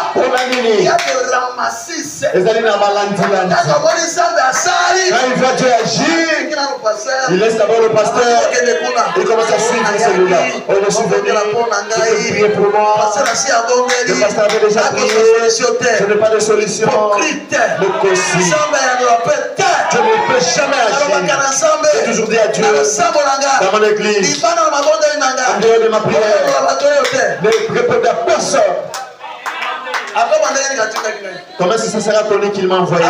[SPEAKER 1] Il y a des ramassis.
[SPEAKER 2] Quand il va Dieu agir, Il laisse d'abord le pasteur. Il commence à suivre celui-là. Oh, je suis venu. Je peux prier pour moi. Le pasteur avait déjà prié. Je n'ai pas de solution. Le cossi. Je ne peux jamais agir. J'ai toujours dit à Dieu, dans mon église, en dehors de ma prière, ne répondez à personne. Comment ça sera connu qu'il m'a envoyé?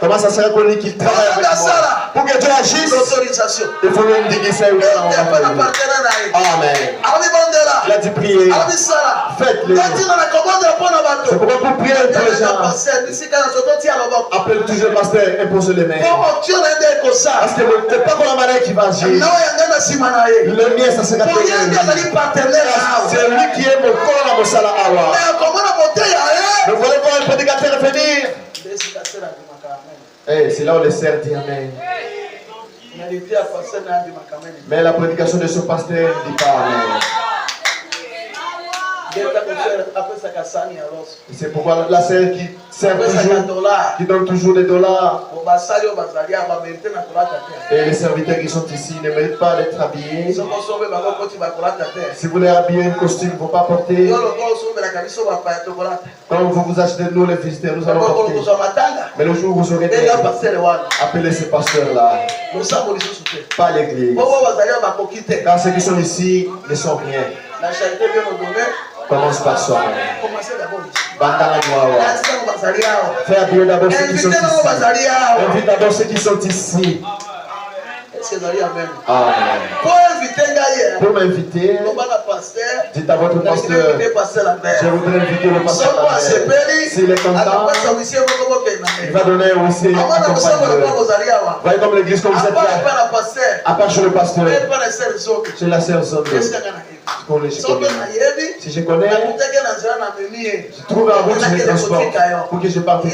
[SPEAKER 2] Comment ça sera connu qu'il travaille avec moi? Pour que Dieu agisse, il faut lui indiquer ça. Amen. Il a dit prier. Faites-le. C'est pourquoi vous priez pour les gens. Appelle toujours le pasteur, impose les mains. Parce que ce n'est pas pour la manière qui va agir. Le mien, ça sera c'est lui qui est mon corps à mon salaire. Mais vous voulez voir un prédicateur venir? C'est là où les sœurs disent Amen. Mais la prédication de ce pasteur ne dit pas Amen. C'est pourquoi la sœur qui sert toujours, qui donne toujours des dollars. Et les serviteurs qui sont ici ne méritent pas d'être habillés. Si vous les habillez un costume, il ne faut pas porter. Quand vous vous achetez nous les visiteurs, nous allons porter. Mais le jour où vous aurez été, appelez ces pasteurs-là. Pas l'église. Car ceux qui sont ici ne sont rien. Commence par soi-même. Fais appeler d'abord ceux qui sont ici. Invite d'abord ceux qui sont ici. Amen. Pour m'inviter, dites à votre pasteur, je voudrais inviter le pasteur Lambert. S'il est content, il va donner aussi un accompagnement. Voyez comme l'église comme vous êtes là. À part chez le pasteur, chez la sœur Zombie. Si je connais, je trouve un route, je me transporte pour que je parte.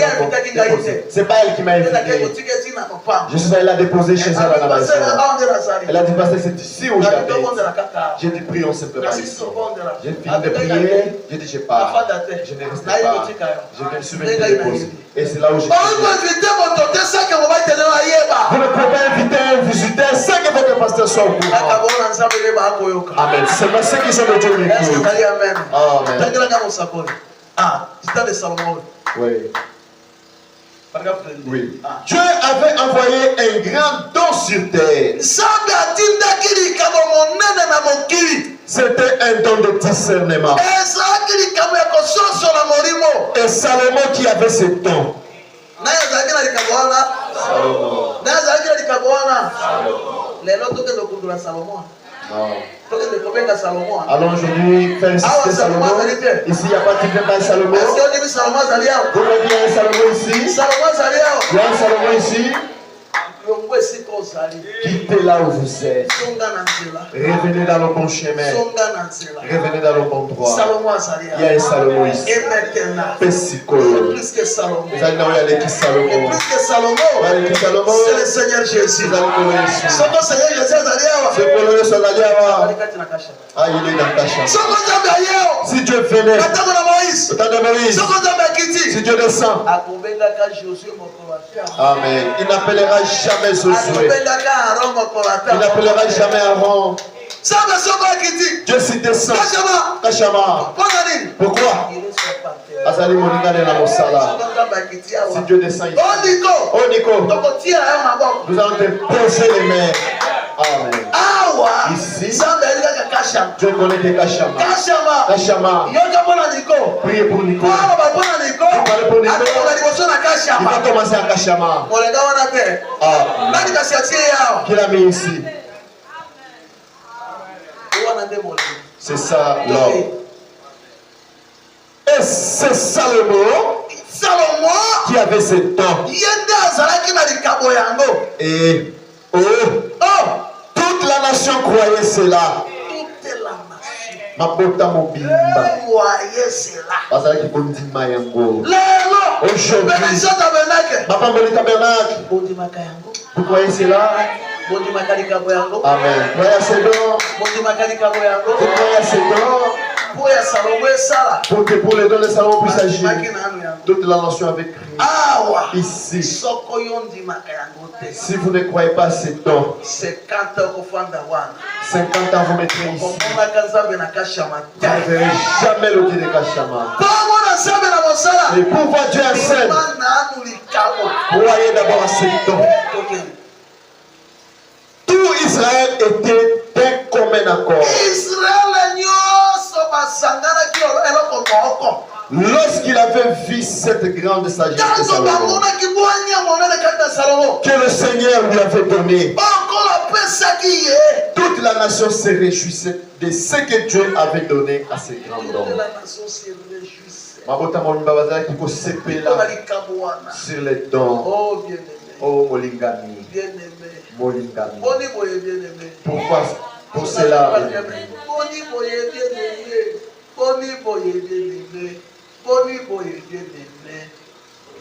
[SPEAKER 2] C'est pas elle qui m'a invité. Je suis allé la déposer chez elle à la maison. Elle a dit, pasteur, c'est ici où j'habite. J'ai dit, prions simplement ici. J'ai fini de prier, j'ai dit, je pars. Je ne reste pas. Je suis venu te déposer. Et c'est là où j'ai prié. Vous ne pouvez pas inviter un visiteur sans que votre pasteur soit au courant. Amen. Seulement ceux qui sont de Dieu m'écoutent. Amen.
[SPEAKER 1] C'était de Salomon.
[SPEAKER 2] Oui. Oui. Dieu avait envoyé un grand don sur terre. C'était un don de discernement. Et Salomon qui avait ce don. Alors aujourd'hui, faire insister Salomon. Ici, il n'y a pas de type de Salomon. Vous voyez un Salomon ici. Il y a un Salomon ici. Quittez là où vous êtes. Revenez dans le bon chemin. Revenez dans le bon droit. Il y a un Salomon ici. Pessikolo. Vous allez aller qui Salomon.
[SPEAKER 1] C'est le Seigneur Jésus.
[SPEAKER 2] Ah, il est dans ta chambre. Si Dieu venait, au temps de Moïse, si Dieu descend, Amen. Il n'appellera jamais Josué. Il n'appellera jamais Aaron. Dieu s'y descend. Kachama. Pourquoi? Si Dieu descend ici. Oh Nico, nous allons te poser les mains. Amen. Ici, Dieu connaît tes Kachama. Kachama. Priez pour Nico. Vous parlez pour Nico. Il va commencer à Kachama. Qu'il a mis ici. C'est ça l'homme. Et c'est Salomon qui avait ce temps. Et toute la nation croyait cela. Mabota mobimba. Aujourd'hui, papa mon tabernacle. Vous croyez cela? Amen. Croyez à ce don. Vous croyez à ce don. Pour que pour les dons de Salomon puissent agir, toute la nation avec Christ. Ici, si vous ne croyez pas ces dons, 50 ans vous mettrez ici. Vous ne verrez jamais le Dieu de Kachama. Et pour voir Dieu en scène, croyez d'abord à ces dons. Tout Israël était d'un commun accord. Lorsqu'il avait vu cette grande sagesse de Salomon, que le Seigneur lui avait donné, toute la nation se réjouissait de ce que Dieu avait donné à ces grands hommes. Sur les dons. Oh, Molingami. Molingami. Pourquoi? Pour cela.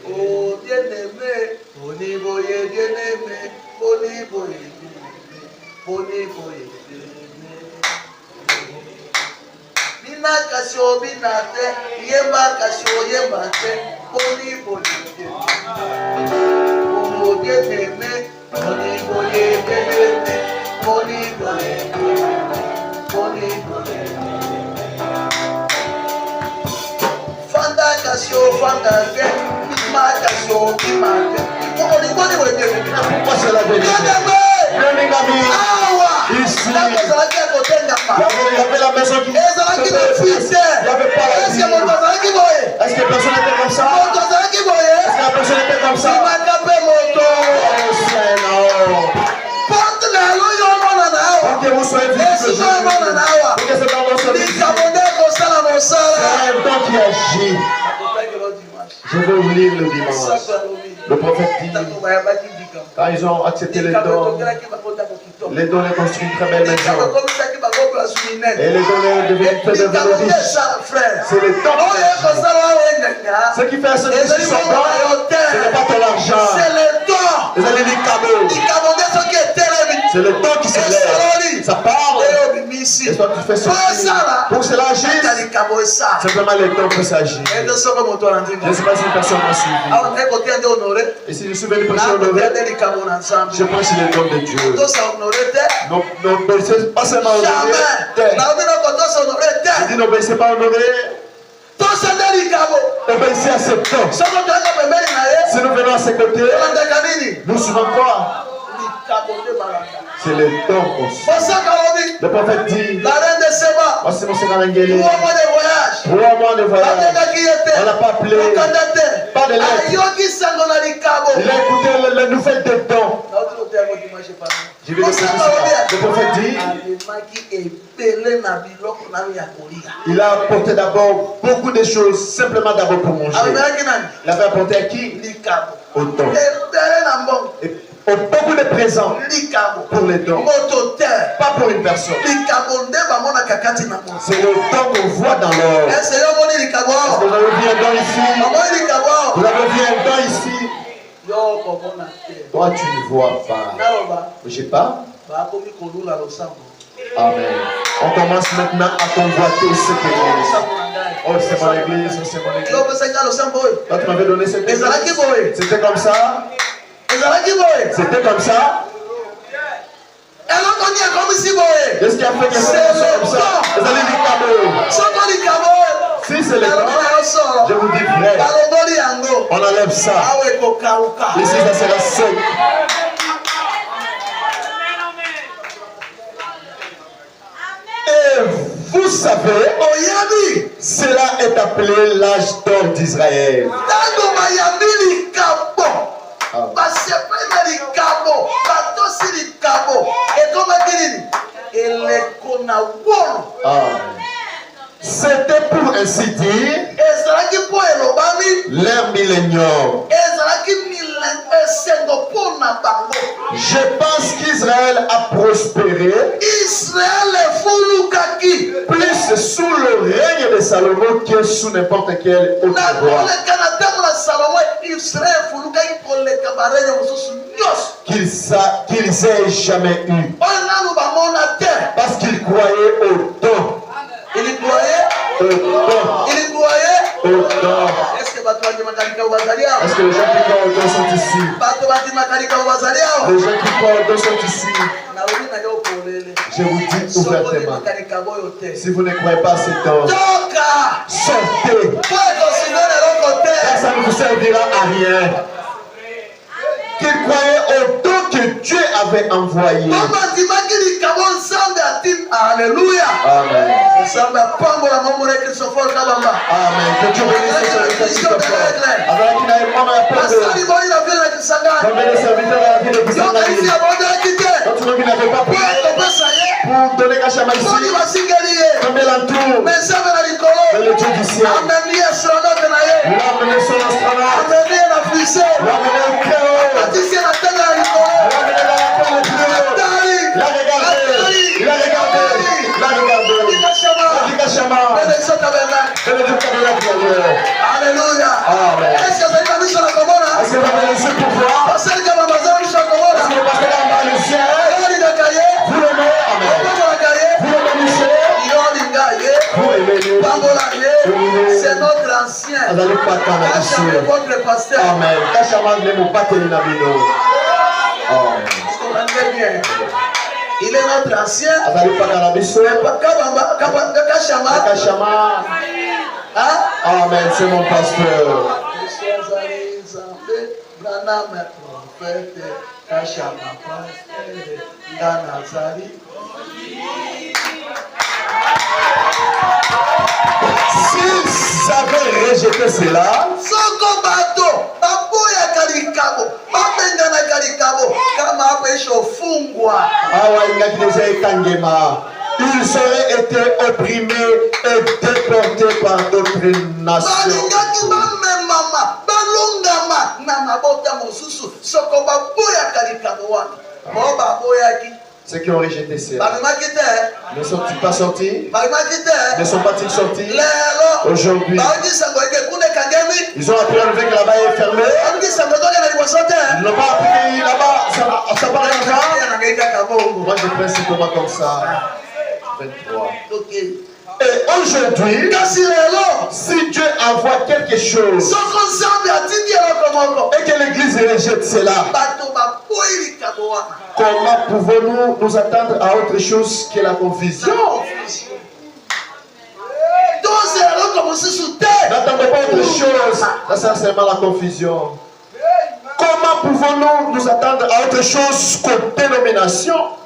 [SPEAKER 2] Oh, bien-aimé, Boni-boye, bien-aimé, Boni-boye, bien-aimé, Boni-boye, bien-aimé. Bina kasho, binate, yemba kasho, yembate, Boni-boye, bien-aimé. Oh, bien-aimé, Boni-boye, bien-aimé, Boni-boye, bien-aimé, Boni-boye, Fanda kasho, fanda ke, bima kasho, bima ke. Pourquoi c'est la vérité? Ici, il y avait la maison qui il n'y avait pas la vie. Est-ce que personne n'était comme ça? Est-ce que la personne était comme ça? Pour que vous soyez visibles, pour que cet homme soit visible. C'est un don qui agit. Je vais vous lire le dimanche. Le prophète dit, quand ils ont accepté les dons les construisent une très belle maison. Et les dons est devenu très riche. C'est les dons qui agissent. Ce qui fait ce que tu sont dons, ce n'est pas ton argent. C'est les dons. Les amis du cadeau. C'est le don qui s'élève. Ça parle. Et toi tu fais sortir. Pour cela agir. Simplement les dons peuvent s'agir. Je ne sais pas si une personne m'a suivi. Et si je suis venu prêcher honoré, je pense que c'est le don de Dieu. Donc, pas seulement honoré. Je dis n'obéissez pas honoré. Obéissez à ce don. Si nous venons à ses côtés, nous suivons quoi? C'est le don aussi. Le prophète dit, voici mon Seigneur Angeli. 3 mois de voyage. On n'a pas appelé. Pas de lettres. Il a écouté les nouvelles des dons. Je vais le prophète dit, il a apporté d'abord beaucoup de choses, simplement d'abord pour manger. Il avait apporté à qui? Au don. Beaucoup de présents pour les dons, pas pour une personne. C'est le don qu'on voit dans l'or. Est-ce que vous avez vu un don ici? Vous avez vu un don ici? Toi tu ne vois pas. Je sais pas. Amen. On commence maintenant à convoiter cette église. Oh, c'est mon église, c'est mon église. Toi tu m'avais donné cette église. C'était comme ça. C'était comme ça. Qu'est-ce qui a fait que c'est comme ça? Vous allez dire cadeau. Si c'est le cas, je vous dis vrai. On enlève ça. Ici, ça sera sec. Et vous savez, cela est appelé l'âge d'or d'Israël. C'était pour ainsi dire l'ère millénium. Je pense qu'Israël a prospéré plus sous le règne de Salomon que sous n'importe quel autre roi. Qu'ils aient jamais eu. Parce qu'ils croyaient au don. Est-ce que les gens qui croient au don sont ici? Les gens qui croient au don sont ici. Je vous dis ouvertement, si vous ne croyez pas à ces dons, sortez. Ça ne vous servira à rien. Qu'ils croyaient au don que Dieu avait envoyé.
[SPEAKER 1] Alléluia.
[SPEAKER 2] Amen.
[SPEAKER 1] Amen.
[SPEAKER 2] Que Dieu bénisse ce serviteur si fort. Avec qui n'a pas ma peur. Comme les serviteurs de la vie de Kisangani. Quand tu qui n'avait pas prié pour donner Kachama ici. Comme l'entour. Mais le Dieu du ciel. L'homme de son astronaute. L'homme de Créo. Il a regardé.
[SPEAKER 1] Alléluia.
[SPEAKER 2] Amen.
[SPEAKER 1] Est-ce que vous avez mis sur la commande?
[SPEAKER 2] Est-ce que vous avez reçu pour voir?
[SPEAKER 1] Parce que vous avez mis sur la commande.
[SPEAKER 2] Est-ce que vous avez dans le ciel? Vous l'aimez? Amen. Vous l'aimez, monsieur? Vous l'aimez,
[SPEAKER 1] c'est notre ancien.
[SPEAKER 2] Kachama
[SPEAKER 1] votre pasteur.
[SPEAKER 2] Amen. Kachama n'est pas tenu. Amen.
[SPEAKER 1] Il est notre ancien.
[SPEAKER 2] Kachama. Amen, c'est mon pasteur. S'ils avaient rejeté cela, ils auraient été opprimés et déportés par d'autres nations. Ceux qui ont rejeté cela ne sont-ils pas sortis? Ne sont-ils sortis? Aujourd'hui, ils ont appris à lever que là-bas est fermé. Ils n'ont pas appris là-bas, ça parle d'argent. Moi je pense simplement comme ça. 23. Et aujourd'hui, si Dieu envoie quelque chose et que l'Église rejette cela, comment pouvons-nous nous attendre à autre chose que la confusion? N'attendez pas autre chose, ça sert seulement la confusion. Comment pouvons-nous nous attendre à autre chose qu'aux dénominations?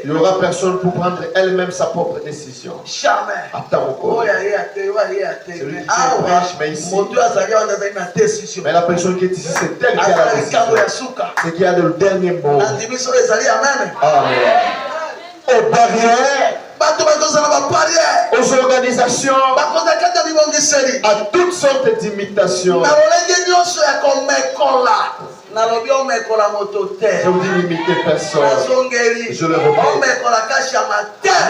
[SPEAKER 2] Il n'y aura personne pour prendre elle-même sa propre décision.
[SPEAKER 1] Jamais.
[SPEAKER 2] Attends encore. Celui qui prêche, mais ici. Mais la personne qui est ici, c'est elle qui a la décision. C'est qui a le dernier mot. Amen. Aux barrières, aux organisations, à toutes sortes d'imitations. Je vous dis n'imitez personne. Je le répète.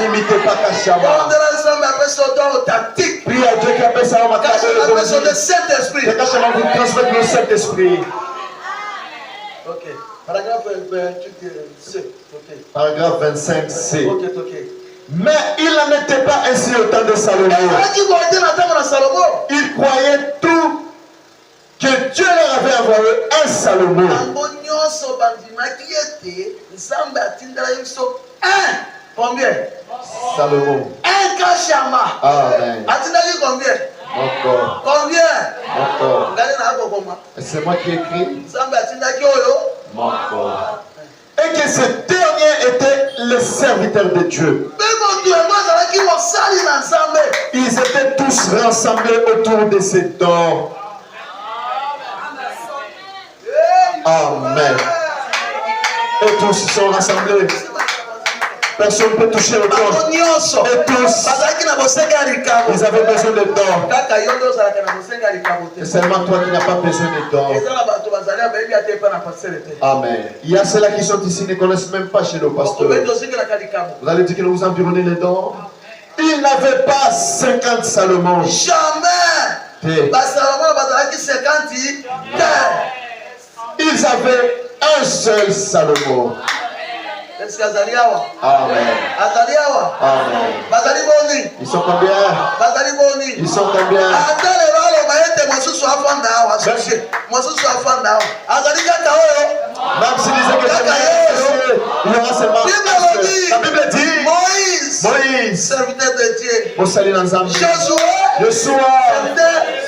[SPEAKER 2] N'imitez pas Kachama. Prie à Dieu qui appelle ça en ma carte. Kachama vous transmettre le Saint-Esprit.
[SPEAKER 1] Ok. Paragraphe 25C.
[SPEAKER 2] Paragraphe 25C. Mais il n'en était pas ainsi au temps de Salomon. Il croyait tout que Dieu leur avait envoyé un Salomon.
[SPEAKER 1] Combien?
[SPEAKER 2] Salomon.
[SPEAKER 1] Un Kachama.
[SPEAKER 2] Amen.
[SPEAKER 1] Combien?
[SPEAKER 2] Encore.
[SPEAKER 1] Combien?
[SPEAKER 2] Encore. C'est moi qui écris. Encore. Et que ce dernier était le serviteur de Dieu. Ils étaient tous rassemblés autour de ces dons. Amen. Et tous sont rassemblés. Personne ne peut toucher le corps. Et tous, ils avaient besoin de dons. C'est seulement toi qui n'as pas besoin de dons. Amen. Il y a ceux-là qui sont ici, ne connaissent même pas chez nos pasteurs. Vous allez dire que nous vous environnez les dons. Il n'avait pas 50 Salomon.
[SPEAKER 1] Jamais.
[SPEAKER 2] Ils avaient un seul Salomon.
[SPEAKER 1] Est-ce que Azaliawa?
[SPEAKER 2] Amen.
[SPEAKER 1] Azaliawa?
[SPEAKER 2] Amen.
[SPEAKER 1] Bazali boni?
[SPEAKER 2] Ils sont combien?
[SPEAKER 1] Bazali boni?
[SPEAKER 2] Ils sont combien?
[SPEAKER 1] Atale balo baete mosusu afanda awa associé. Mosusu afanda awa. Azali kaka oyo.
[SPEAKER 2] Même s'ils disaient que c'est il y aura seulement la Bible dit Moïse,
[SPEAKER 1] serviteur de Dieu.
[SPEAKER 2] Joshua,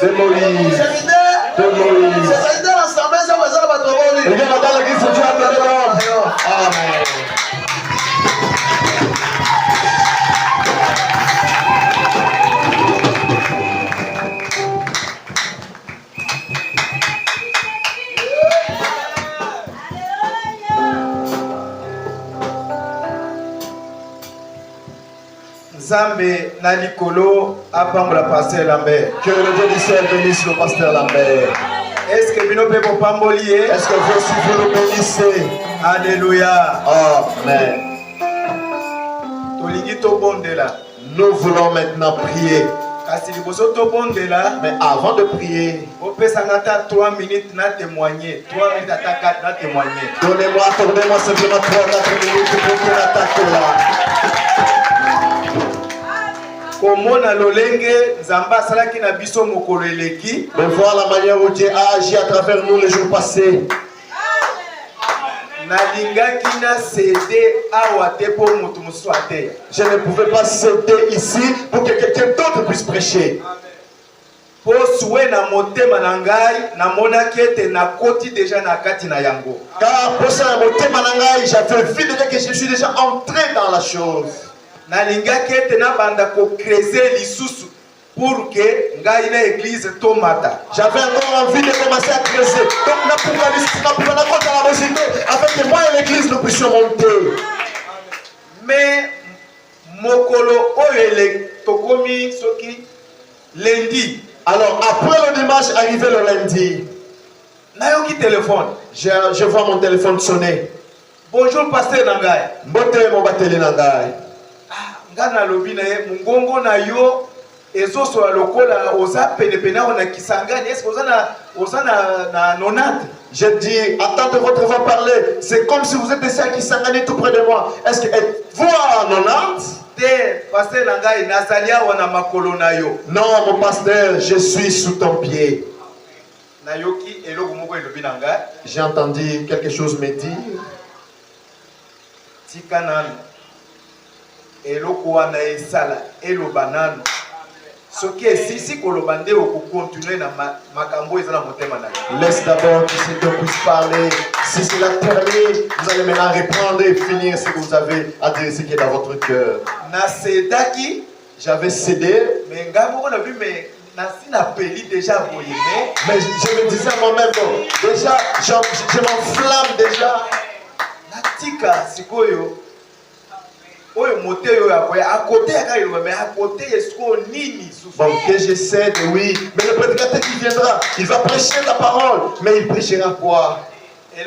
[SPEAKER 2] de Moïse. Et bien dans l'église de Dieu appelé l'homme. Amen.
[SPEAKER 3] Zambe Nalikolo apambola pasteur Lambert.
[SPEAKER 2] Que le Dieu du ciel bénisse le pasteur Lambert.
[SPEAKER 3] Est-ce que vous pouvez vous pambolier?
[SPEAKER 2] Est-ce que vous aussi vous le bénissez?
[SPEAKER 3] Alléluia.
[SPEAKER 2] Amen. Nous voulons maintenant prier. Mais avant de prier, donnez-moi, accordez-moi simplement 3-4 minutes pour qu'on attaque là. De voir la manière où Dieu a agi à travers nous les jours passés. Je ne pouvais pas céder ici pour que quelqu'un d'autre puisse prêcher. Car pour ça, j'avais vu déjà que je suis déjà entré dans la chose.
[SPEAKER 3] Pour que l'église tomata.
[SPEAKER 2] J'avais encore envie de commencer à creuser. Donc, afin que moi et l'église nous puissions monter.
[SPEAKER 3] Mais mokolo oyele tokomi soki lundi.
[SPEAKER 2] Alors après le dimanche, arrivé le lundi,
[SPEAKER 3] nayoki téléphone.
[SPEAKER 2] Je vois mon téléphone sonner.
[SPEAKER 3] Bonjour pasteur Nangai.
[SPEAKER 2] Mbote mon bateli Nangai.
[SPEAKER 3] Ngana lobi na ye mungongo na yo ezoso ya lokola oza penepene na kisangani. Est-ce que oza na 90?
[SPEAKER 2] Je dis, attendez votre voix parler. C'est comme si vous êtes ici à Kisangani tout près de moi. Est-ce que êtes-vous à 90? Non, mon pasteur, je suis sous ton pied. J'ai entendu quelque chose me dire. Laisse d'abord que cet homme puisse parler. Si cela termine, vous allez maintenant reprendre et finir ce que vous avez à dire, ce qui est dans votre cœur. J'avais cédé. Mais je me disais à moi-même, bon, déjà, je m'enflamme déjà. Bon, que je cède, oui. Mais le prédicateur qui viendra, il va prêcher la parole. Mais il prêchera quoi? Et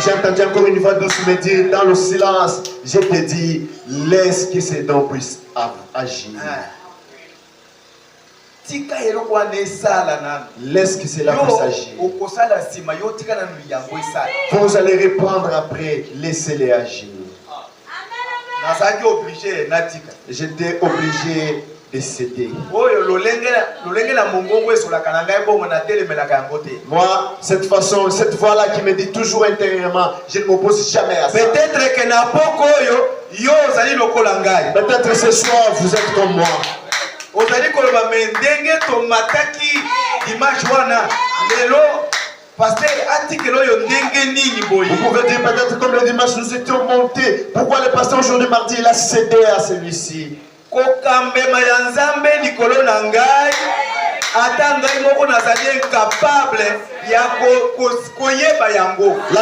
[SPEAKER 2] j'ai entendu encore une voix douce me dire, dans le silence, je te dis, laisse que ces dons puissent agir. Laisse que cela puisse agir. Vous allez reprendre après, laissez-les agir. J'étais obligé de céder. Moi, cette façon, cette voix-là qui me dit toujours intérieurement, je ne m'oppose jamais à ça. Peut-être ce soir, vous êtes comme moi. Vous pouvez dire peut-être comme le dimanche nous étions montés. Pourquoi le pasteur aujourd'hui mardi il a cédé à celui-ci? La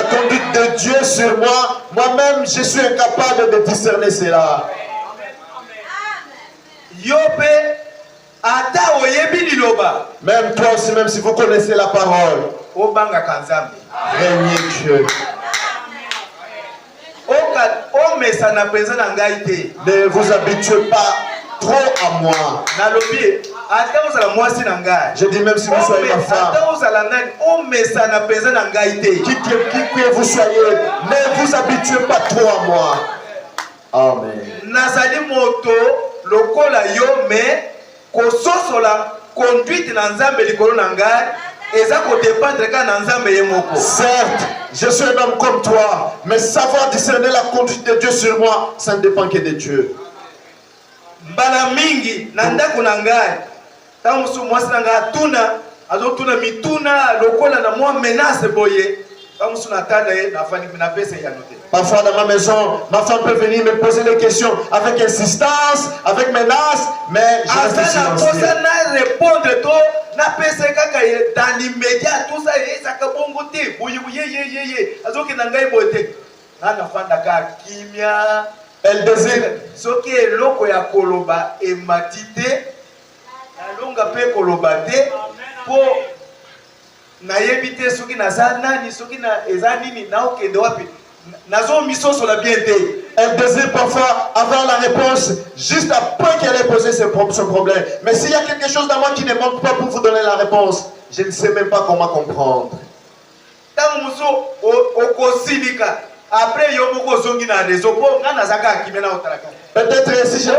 [SPEAKER 2] conduite de Dieu sur moi, moi-même je suis incapable de discerner cela. Même toi aussi, même si vous connaissez la parole, craignez Dieu. Ne vous habituez pas trop à moi. Je dis même si vous soyez ma femme, qui que vous soyez, ne vous habituez pas trop à moi. Amen.
[SPEAKER 3] Nazali moto lokola yo mais kososola conduite na nzambe likolo na ngai eza ko dépendre ka na nzambe ye moko.
[SPEAKER 2] Certes, je suis un homme comme toi, mais savoir discerner la conduite de Dieu sur moi, ça ne dépend que de Dieu.
[SPEAKER 3] Mbala mingi na ndako na ngai tangu musu mwasi na ngai tuna azotuna mituna lokola na mwa menace boye tangu musu na tanda ye na fani na pesa ya note.
[SPEAKER 2] Parfois dans ma maison, ma femme peut venir me poser des questions avec insistance, avec menace, mais je reste silencieux.
[SPEAKER 3] Répondre dans l'immédiat, tout ça, ça ka bongo te, azoki na ngai bote. Nana fanda ka kimia.
[SPEAKER 2] Elle désire.
[SPEAKER 3] Soki eloko ya koloba e matite, alonga pe koloba te, po na yebite soki na zanani, soki na ezanini na okende wapi.
[SPEAKER 2] Elle désire parfois avoir la réponse juste après qu'elle ait posé son problème. Mais s'il y a quelque chose dans moi qui ne manque pas pour vous donner la réponse, je ne sais même pas comment comprendre. Peut-être si je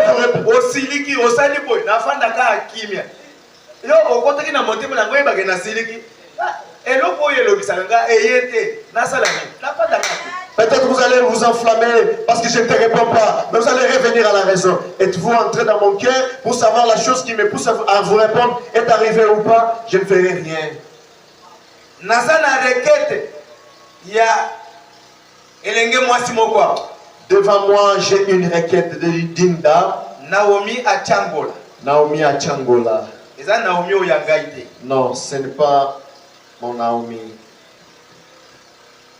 [SPEAKER 2] peut-être vous allez vous enflammer parce que je ne te réponds pas, mais vous allez revenir à la raison. Êtes-vous entré dans mon cœur pour savoir la chose qui me pousse à vous répondre est arrivée ou pas? Je ne ferai rien. Devant moi, j'ai une requête d'une dame.
[SPEAKER 3] Naomi Achangola.
[SPEAKER 2] Naomi Achangola.
[SPEAKER 3] Non,
[SPEAKER 2] ce n'est pas mon Naomi.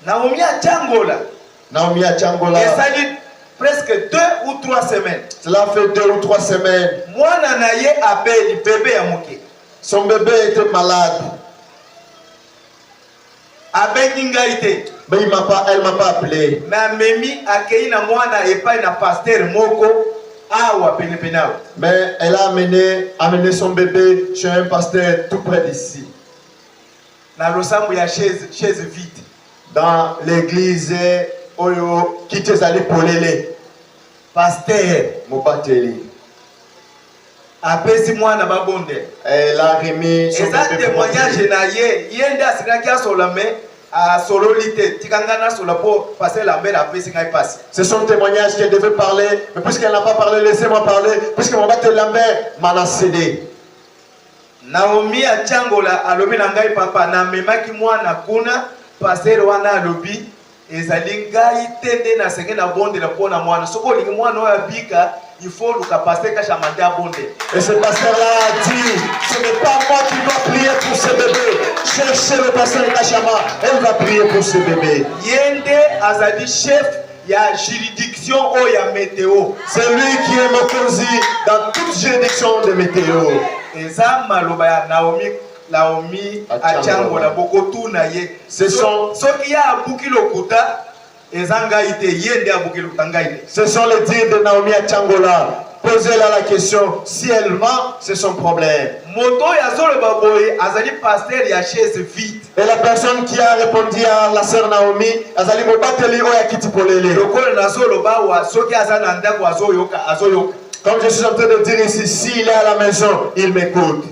[SPEAKER 3] Naomi Achangola.
[SPEAKER 2] Naomi Achangola.
[SPEAKER 3] Et ça dit presque 2 ou 3 semaines.
[SPEAKER 2] Cela fait 2 ou 3 semaines.
[SPEAKER 3] Moi, Nanaye appelle bébé à Moké.
[SPEAKER 2] Son bébé était malade. Mais elle m'a pas appelé. Mais elle a amené son bébé chez un pasteur tout près d'ici.
[SPEAKER 3] Chaise vide.
[SPEAKER 2] Dans l'église Oyo qui te allé pour les
[SPEAKER 3] pasteur
[SPEAKER 2] Mobateli.
[SPEAKER 3] Apesi mwana babonde.
[SPEAKER 2] Elle a remis son bébé.
[SPEAKER 3] Témoignage na ye yende asikaki asolame a sololite tikangana solapo passer la mère apesi ngai passe.
[SPEAKER 2] C'est son témoignage qu'elle devait parler, mais puisqu'elle n'a pas parlé, laissez-moi parler, puisque mon bâtiment Lambert m'a cédé.
[SPEAKER 3] Naomi Achangola alobi na ngai papa na memaki mwana kuna passer wana alobi ezali ngai tende na senge na bonde la pona mwana soko lingi mwana oya bika il faut le passer kacha mande abonde.
[SPEAKER 2] Et ce pasteur là a dit ce n'est pas moi qui dois prier pour ce bébé, cherchez le pasteur Kachama, elle va prier pour ce bébé.
[SPEAKER 3] Yende azali chef ya juridiction o ya météo.
[SPEAKER 2] C'est lui qui est mokonzi dans toute juridiction de météo.
[SPEAKER 3] Eza maloba ya Naomi Achangola bokotu na ye.
[SPEAKER 2] Ce sont
[SPEAKER 3] soki ya abuki lokuta ezanga ite yende abuki lokuta ngai.
[SPEAKER 2] Ce sont les dires de Naomi Achangola. Posez-la la question, si elle ment, c'est son problème.
[SPEAKER 3] Moto ya zolo baboy azali pasteur ya chaise vide.
[SPEAKER 2] Et la personne qui a répondu à la sœur Naomi, azali mobateli oya kiti polele.
[SPEAKER 3] Lokolo na zolo bawa soki azana ndako azoyoka.
[SPEAKER 2] Comme je suis en train de dire ici, s'il est à la maison, il m'écoute.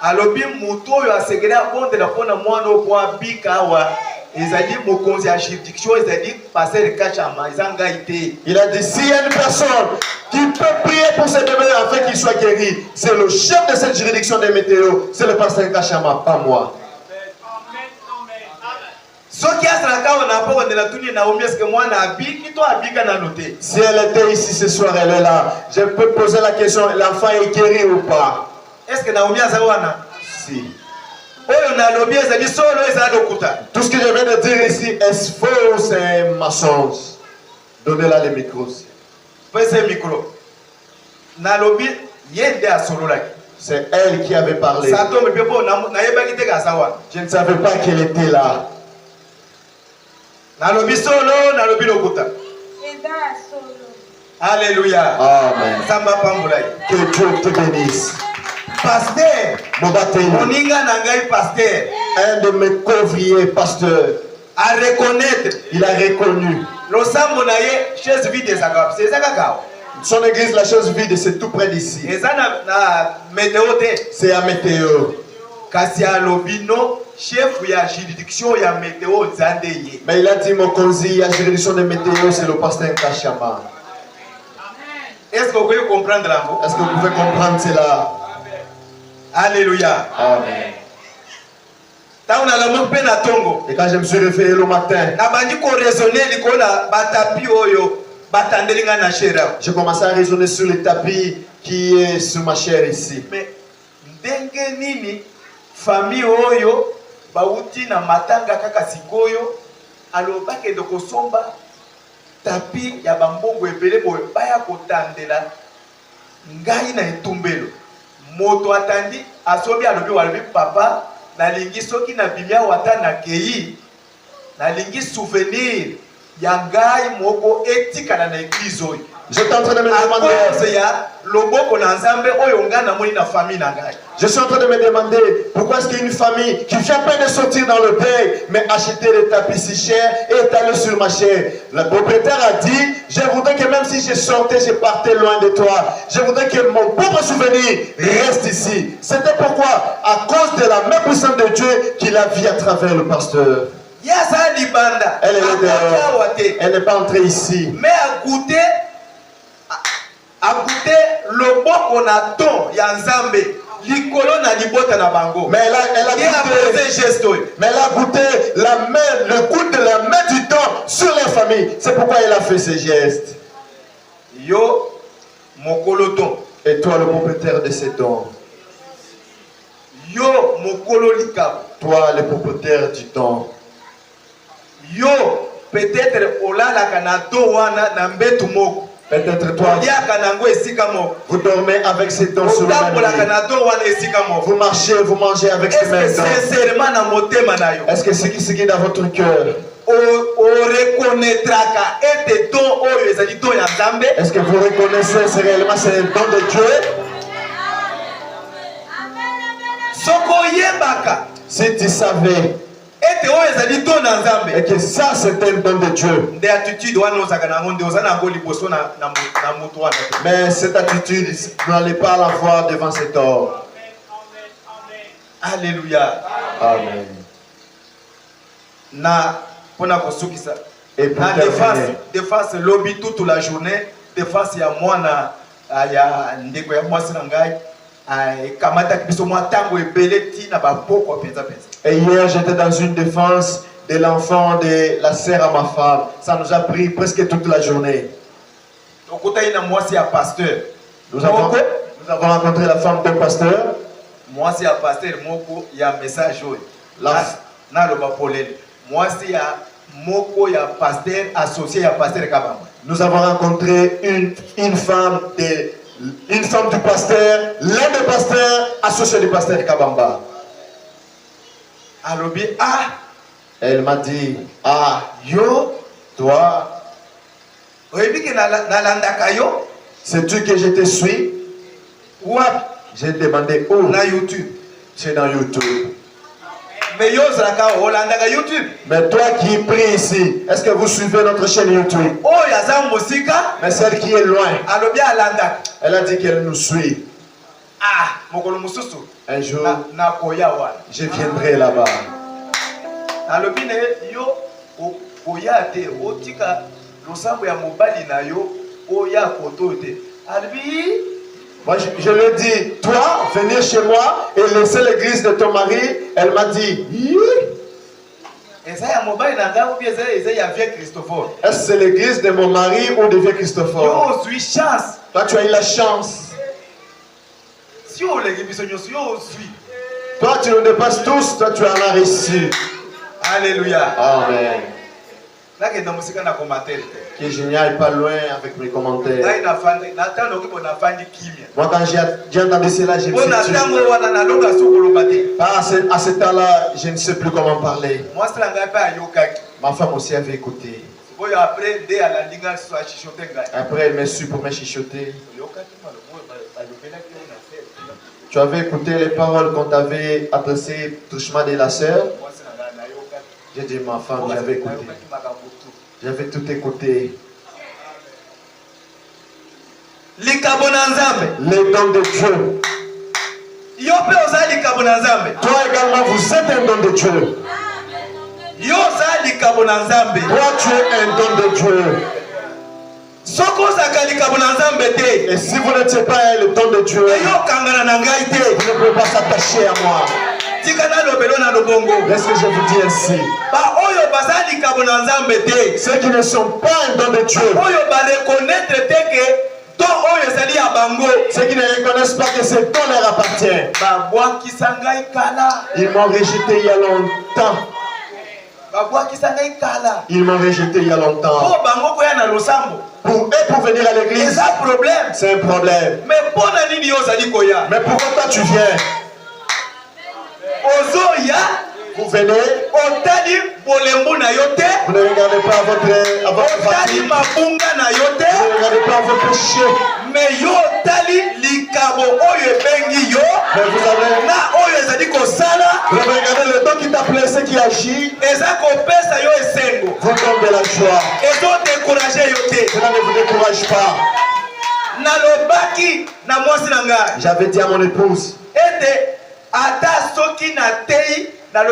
[SPEAKER 3] Alobi muto yo asegera bonde la pona mwana okwa bika wa ezali mokonzi ya juridiction ezali passer Kachama ezanga ité.
[SPEAKER 2] Il a dit s'il y a une personne qui peut prier pour ce bébé afin qu'il soit guéri, c'est le chef de cette juridiction des météos, c'est le pasteur Kachama, pas moi. Si elle était ici ce soir, elle est là. Je peux poser la question, l'enfant est guéri ou pas?
[SPEAKER 3] Est-ce que Naomi Azawana?
[SPEAKER 2] Si.
[SPEAKER 3] Tout
[SPEAKER 2] ce que je viens de dire ici, est-ce faux ou c'est mensonge? Donnez-la le micro. C'est elle qui avait parlé. Je ne savais pas qu'elle était là.
[SPEAKER 3] Alléluia.
[SPEAKER 2] Amen.
[SPEAKER 3] Que
[SPEAKER 2] Dieu te bénisse.
[SPEAKER 3] pasteur.
[SPEAKER 2] Moninga
[SPEAKER 3] nangai pasteur.
[SPEAKER 2] Un de mes couvriers pasteur.
[SPEAKER 3] À reconnaître.
[SPEAKER 2] Il a reconnu.
[SPEAKER 3] Losambo na ye chaise vide ezaka. C'est ça kakao.
[SPEAKER 2] Son église, la chose vide, c'est tout près d'ici. C'est à météo.
[SPEAKER 3] Kasi alobino chef ya juridiction ya météo zandeye.
[SPEAKER 2] Mais il a dit Mokonzi, la juridiction de météo, c'est le pasteur Kachama.
[SPEAKER 3] Est-ce que vous pouvez comprendre là?
[SPEAKER 2] Est-ce que vous pouvez comprendre cela?
[SPEAKER 3] Alléluia.
[SPEAKER 2] Amen.
[SPEAKER 3] Et
[SPEAKER 2] quand je me suis réveillé le matin, j'ai commencé à raisonner sur le tapis qui est sur ma chair ici.
[SPEAKER 3] Mais famille oyo bauti na matanga kaka sikoyo alobake de kosomba tapi ya bambongo ebele boye baya kotandela ngai na etumbelo moto atandi asobi alobi walobi papa nalingi soki na bimia wata na kei nalingi souvenir ya ngai moko etikala na église oyo.
[SPEAKER 2] J'étais en train de me demander. Je suis en train de me demander pourquoi est-ce qu'il y a une famille qui vient pas de sortir dans le pays, mais acheter des tapis si chers et étaler sur ma chair. Le propriétaire a dit, je voudrais que même si je sortais, je partais loin de toi. Je voudrais que mon pauvre souvenir reste ici. C'était pourquoi, à cause de la main puissante de Dieu, qu'il a vu à travers le pasteur. Elle est dehors. Elle n'est pas entrée ici.
[SPEAKER 3] Mais à goûter le bon qu'on a ton yanzambe likolo na libota na bango.
[SPEAKER 2] Mais elle a goûté la main, le goût de la main du temps sur les familles. C'est pourquoi elle a fait ces gestes.
[SPEAKER 3] Yo mokolo ton.
[SPEAKER 2] Et toi le propriétaire de ces dons.
[SPEAKER 3] Yo mokolo likabo.
[SPEAKER 2] Toi le propriétaire du don.
[SPEAKER 3] Yo peut-être olala kana do wana na mbetu moko.
[SPEAKER 2] Peut-être toi, vous dormez avec ces dons sur le même lit. Vous marchez, vous mangez avec ces mêmes dons. Est-ce que c'est ce qui est dans votre cœur? Est-ce que vous reconnaissez c'est réellement c'est le don de Dieu? Si tu savais et que ça c'est un don de Dieu. Mais cette attitude, vous n'allez pas la voir devant cet homme.
[SPEAKER 3] Alléluia.
[SPEAKER 2] Amen. Et pour
[SPEAKER 3] défense lobby toute la journée. Défense il y a moi il y a ndeko ya mwasi na ngai.
[SPEAKER 2] Et hier j'étais dans une défense de l'enfant de la sœur à ma femme. Ça nous a pris presque toute la journée. Nous avons rencontré la femme d'un pasteur.
[SPEAKER 3] Moi c'est un pasteur moko il y a message na le bapolel. Moi c'est moko ya pasteur associé à pasteur Kabamba.
[SPEAKER 2] Nous avons rencontré une femme du pasteur, l'un des pasteurs associé du pasteur Kabamba.
[SPEAKER 3] Alobi
[SPEAKER 2] elle m'a dit yo toi sais-tu que je te suis? J'ai demandé où?
[SPEAKER 3] Na YouTube.
[SPEAKER 2] C'est dans YouTube.
[SPEAKER 3] Mais
[SPEAKER 2] toi qui pries ici, est-ce que vous suivez notre chaîne YouTube? Mais celle qui est loin, elle a dit qu'elle nous suit. Un jour, je viendrai là-bas. Moi, je lui ai dit, toi, venir chez moi et laisser l'église de ton mari. Elle m'a dit, est-ce que c'est l'église de mon mari ou de vieux Christophe? Toi, tu as eu la chance. Toi, tu nous dépasses tous, toi, tu en as reçu.
[SPEAKER 3] Alléluia.
[SPEAKER 2] Amen. Que je n'y aille pas loin avec mes commentaires. Moi, quand j'ai entendu cela, je me suis dit, à ce temps-là, je ne sais plus comment parler. Ma femme aussi avait écouté. Après, elle me suit pour me chuchoter. Tu avais écouté les paroles qu'on t'avait adressées au chemin de la sœur. J'ai dit, ma femme, j'avais écouté. J'avais tout écouté.
[SPEAKER 3] Les dons
[SPEAKER 2] de Dieu.
[SPEAKER 3] Toi
[SPEAKER 2] également, vous êtes un don de Dieu. Toi, tu es un don de Dieu. Et si vous n'étiez pas le don de Dieu, vous ne pouvez pas s'attacher à moi. Laisse que je vous dis ainsi. Ceux qui ne sont pas un don de Dieu, ceux qui ne reconnaissent pas que ce don leur appartient, ils m'ont rejeté il y a longtemps. Ils m'ont rejeté il y a longtemps. Pour eux, pour venir à l'église, c'est un problème. Mais pourquoi toi tu viens? Vous venez, vous ne regardez pas votre fatigue, vous ne regardez pas vos péchés. Mais vous avez regardé le don qui t'a placé, qui agit, vous tombez la joie. Cela ne vous décourage pas. J'avais dit à mon épouse, même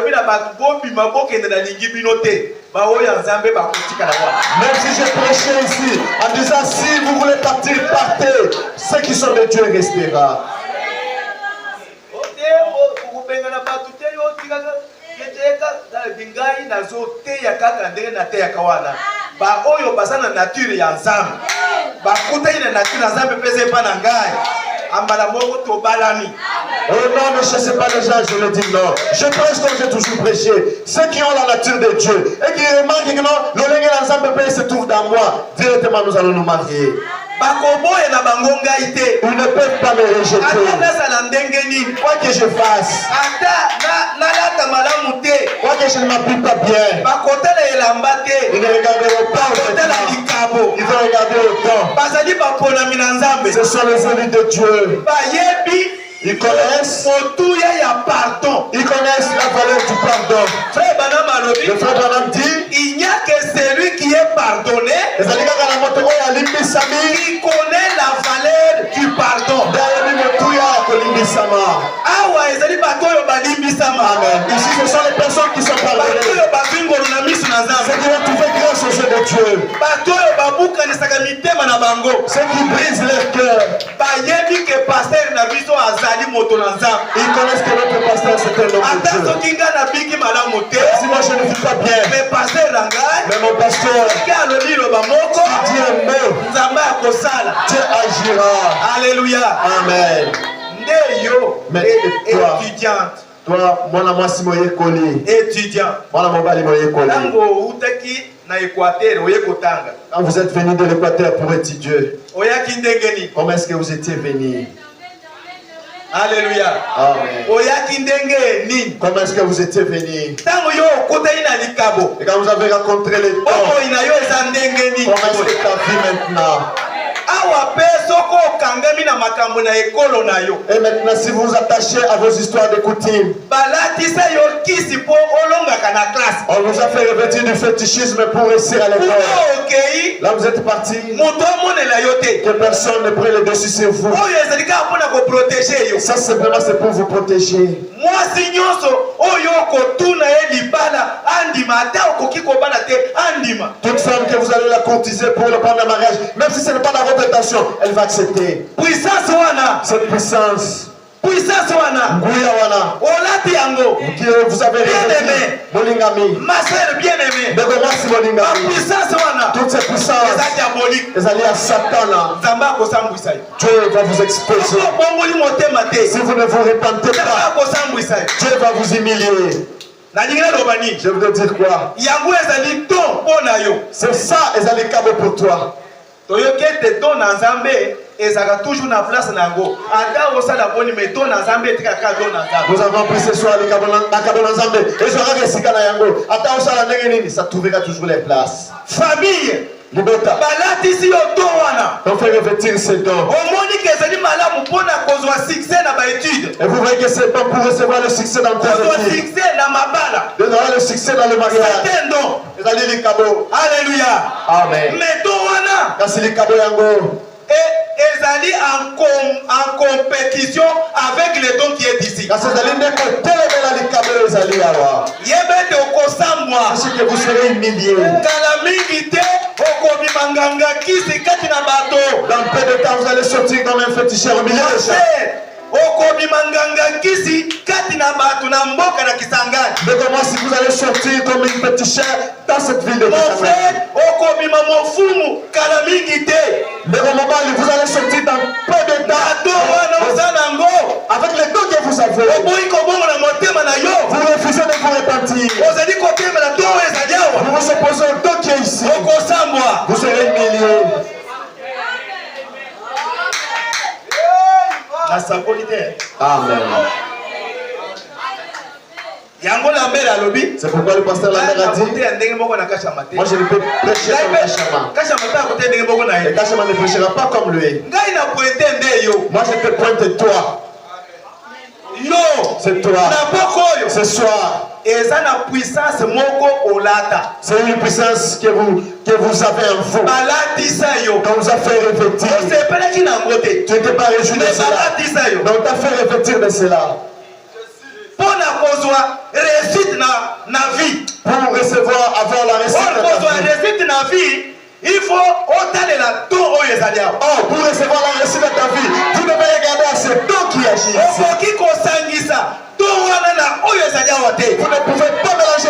[SPEAKER 2] si je prêchais ici en disant si vous voulez partir, partez. Ceux qui sont de Dieu restera. Oh non, ne chassez pas les gens, je le dis non. Je prêche comme j'ai toujours prêché. Ceux qui ont la nature de Dieu et qui remarquent que non, le se trouve dans moi, directement nous allons nous marier. Ils ne peuvent pas me rejeter. Quoi que je fasse, quoi que je ne m'applique pas bien, ils ne regarderont pas au ils vont regarder au temps. Ce sont les élus de Dieu. Ils connaissent Ils connaissent la valeur du pardon. Le frère Branham dit,
[SPEAKER 3] il n'y a que celui qui est pardonné qui connaît la valeur du pardon.
[SPEAKER 2] Ici, ce sont les personnes qui sont pardonnées. Ceux qui ont trouvé grâce aux yeux de Dieu. Ceux qui brisent leur cœur. Ils connaissent que notre pasteur c'est un homme de Dieu. Si moi je ne vis pas bien, mais mon pasteur, si dit un mot, Dieu agira.
[SPEAKER 3] Alléluia.
[SPEAKER 2] Amen. Mais toi, toi, moi Simoye Koli,
[SPEAKER 3] étudiant.
[SPEAKER 2] Moi Mobali Moye Koli. Quand vous êtes venu de l'Équateur pour étudier, comment est-ce que vous étiez venu?
[SPEAKER 3] Alléluia.
[SPEAKER 2] Amen. Comment est-ce que vous étiez venu? Et quand vous avez rencontré les temps, comment est-ce que tu as vu maintenant? Et maintenant, si vous vous attachez à vos histoires de coutumes, on vous a fait revêtir du fétichisme pour réussir à l'école. Là, vous êtes parti. Que personne ne prenne le dessus sur vous. Ça, simplement, c'est pour vous protéger. Toute femme que vous allez la courtiser pour le prendre en mariage, même si ce n'est pas dans votre intention, elle va accepter. Cette puissance. Vous avez bien-aimé,
[SPEAKER 3] ma sœur bien-aimée,
[SPEAKER 2] toutes ces puissances, elles allaient à Satan. Dieu va vous exposer. Si vous ne vous repentez pas, Dieu va vous humilier. Je voudrais dire quoi? C'est ça, Ezali Kabo pour toi. Nous avons pris ce soir les ça trouvera toujours les places.
[SPEAKER 3] Famille.
[SPEAKER 2] libota.
[SPEAKER 3] Balatisi yo to wana.
[SPEAKER 2] On fait revêtir ces dons.
[SPEAKER 3] Omoni ke ezali malamu mpona kozwa succès na baétude.
[SPEAKER 2] Et vous voyez que c'est bon pour recevoir le succès dans tes
[SPEAKER 3] Kozwa
[SPEAKER 2] études.
[SPEAKER 3] succès na mabala.
[SPEAKER 2] De avoir le succès dans le mariage.
[SPEAKER 3] C'est un don.
[SPEAKER 2] Ezali likabo.
[SPEAKER 3] Alléluia.
[SPEAKER 2] Amen.
[SPEAKER 3] Mais to wana.
[SPEAKER 2] Kasi likabo yango.
[SPEAKER 3] Et ezali en compétition avec les dons qui est ici.
[SPEAKER 2] Kasi ezali ndeko telemela likabo ezali awa.
[SPEAKER 3] Yebete okosambwa.
[SPEAKER 2] Sachez que vous serez humiliés.
[SPEAKER 3] Kala mingi te okobimanganga kisi kati na bato.
[SPEAKER 2] Dans peu de temps, vous allez sortir comme un féticheur au milieu des gens.
[SPEAKER 3] Okobimanganga kisi kati na bato na mboka na Kisangani.
[SPEAKER 2] Mais comment si vous allez sortir comme une fétichère dans cette ville de
[SPEAKER 3] Mon
[SPEAKER 2] Kisangani?
[SPEAKER 3] frère, okobima mofumu kala mingi te.
[SPEAKER 2] Mais au moment où vous allez sortir dans peu de temps, avec les dons que vous avez, vous refusez de vous repentir. Vous vous opposez au don qui est ici. Vous serez humiliés. Amen. C'est pourquoi le pasteur Lambert a dit, moi je ne peux prêcher comme Kachama. Et Kachama ne prêchera pas comme lui. Moi je te pointe toi. C'est toi. Ce soir. C'est une puissance que vous avez en vous. Qu'on vous a fait revêtir. Tu n'étais pas réjoui de cela. Donc on t'a fait revêtir de cela. Pour recevoir, avoir la réussite de ta vie.
[SPEAKER 3] Il faut ôter la don au Yesadia.
[SPEAKER 2] Oh, pour recevoir la réussite de ta vie, vous devez regarder à ce don qui agit. Vous ne pouvez pas mélanger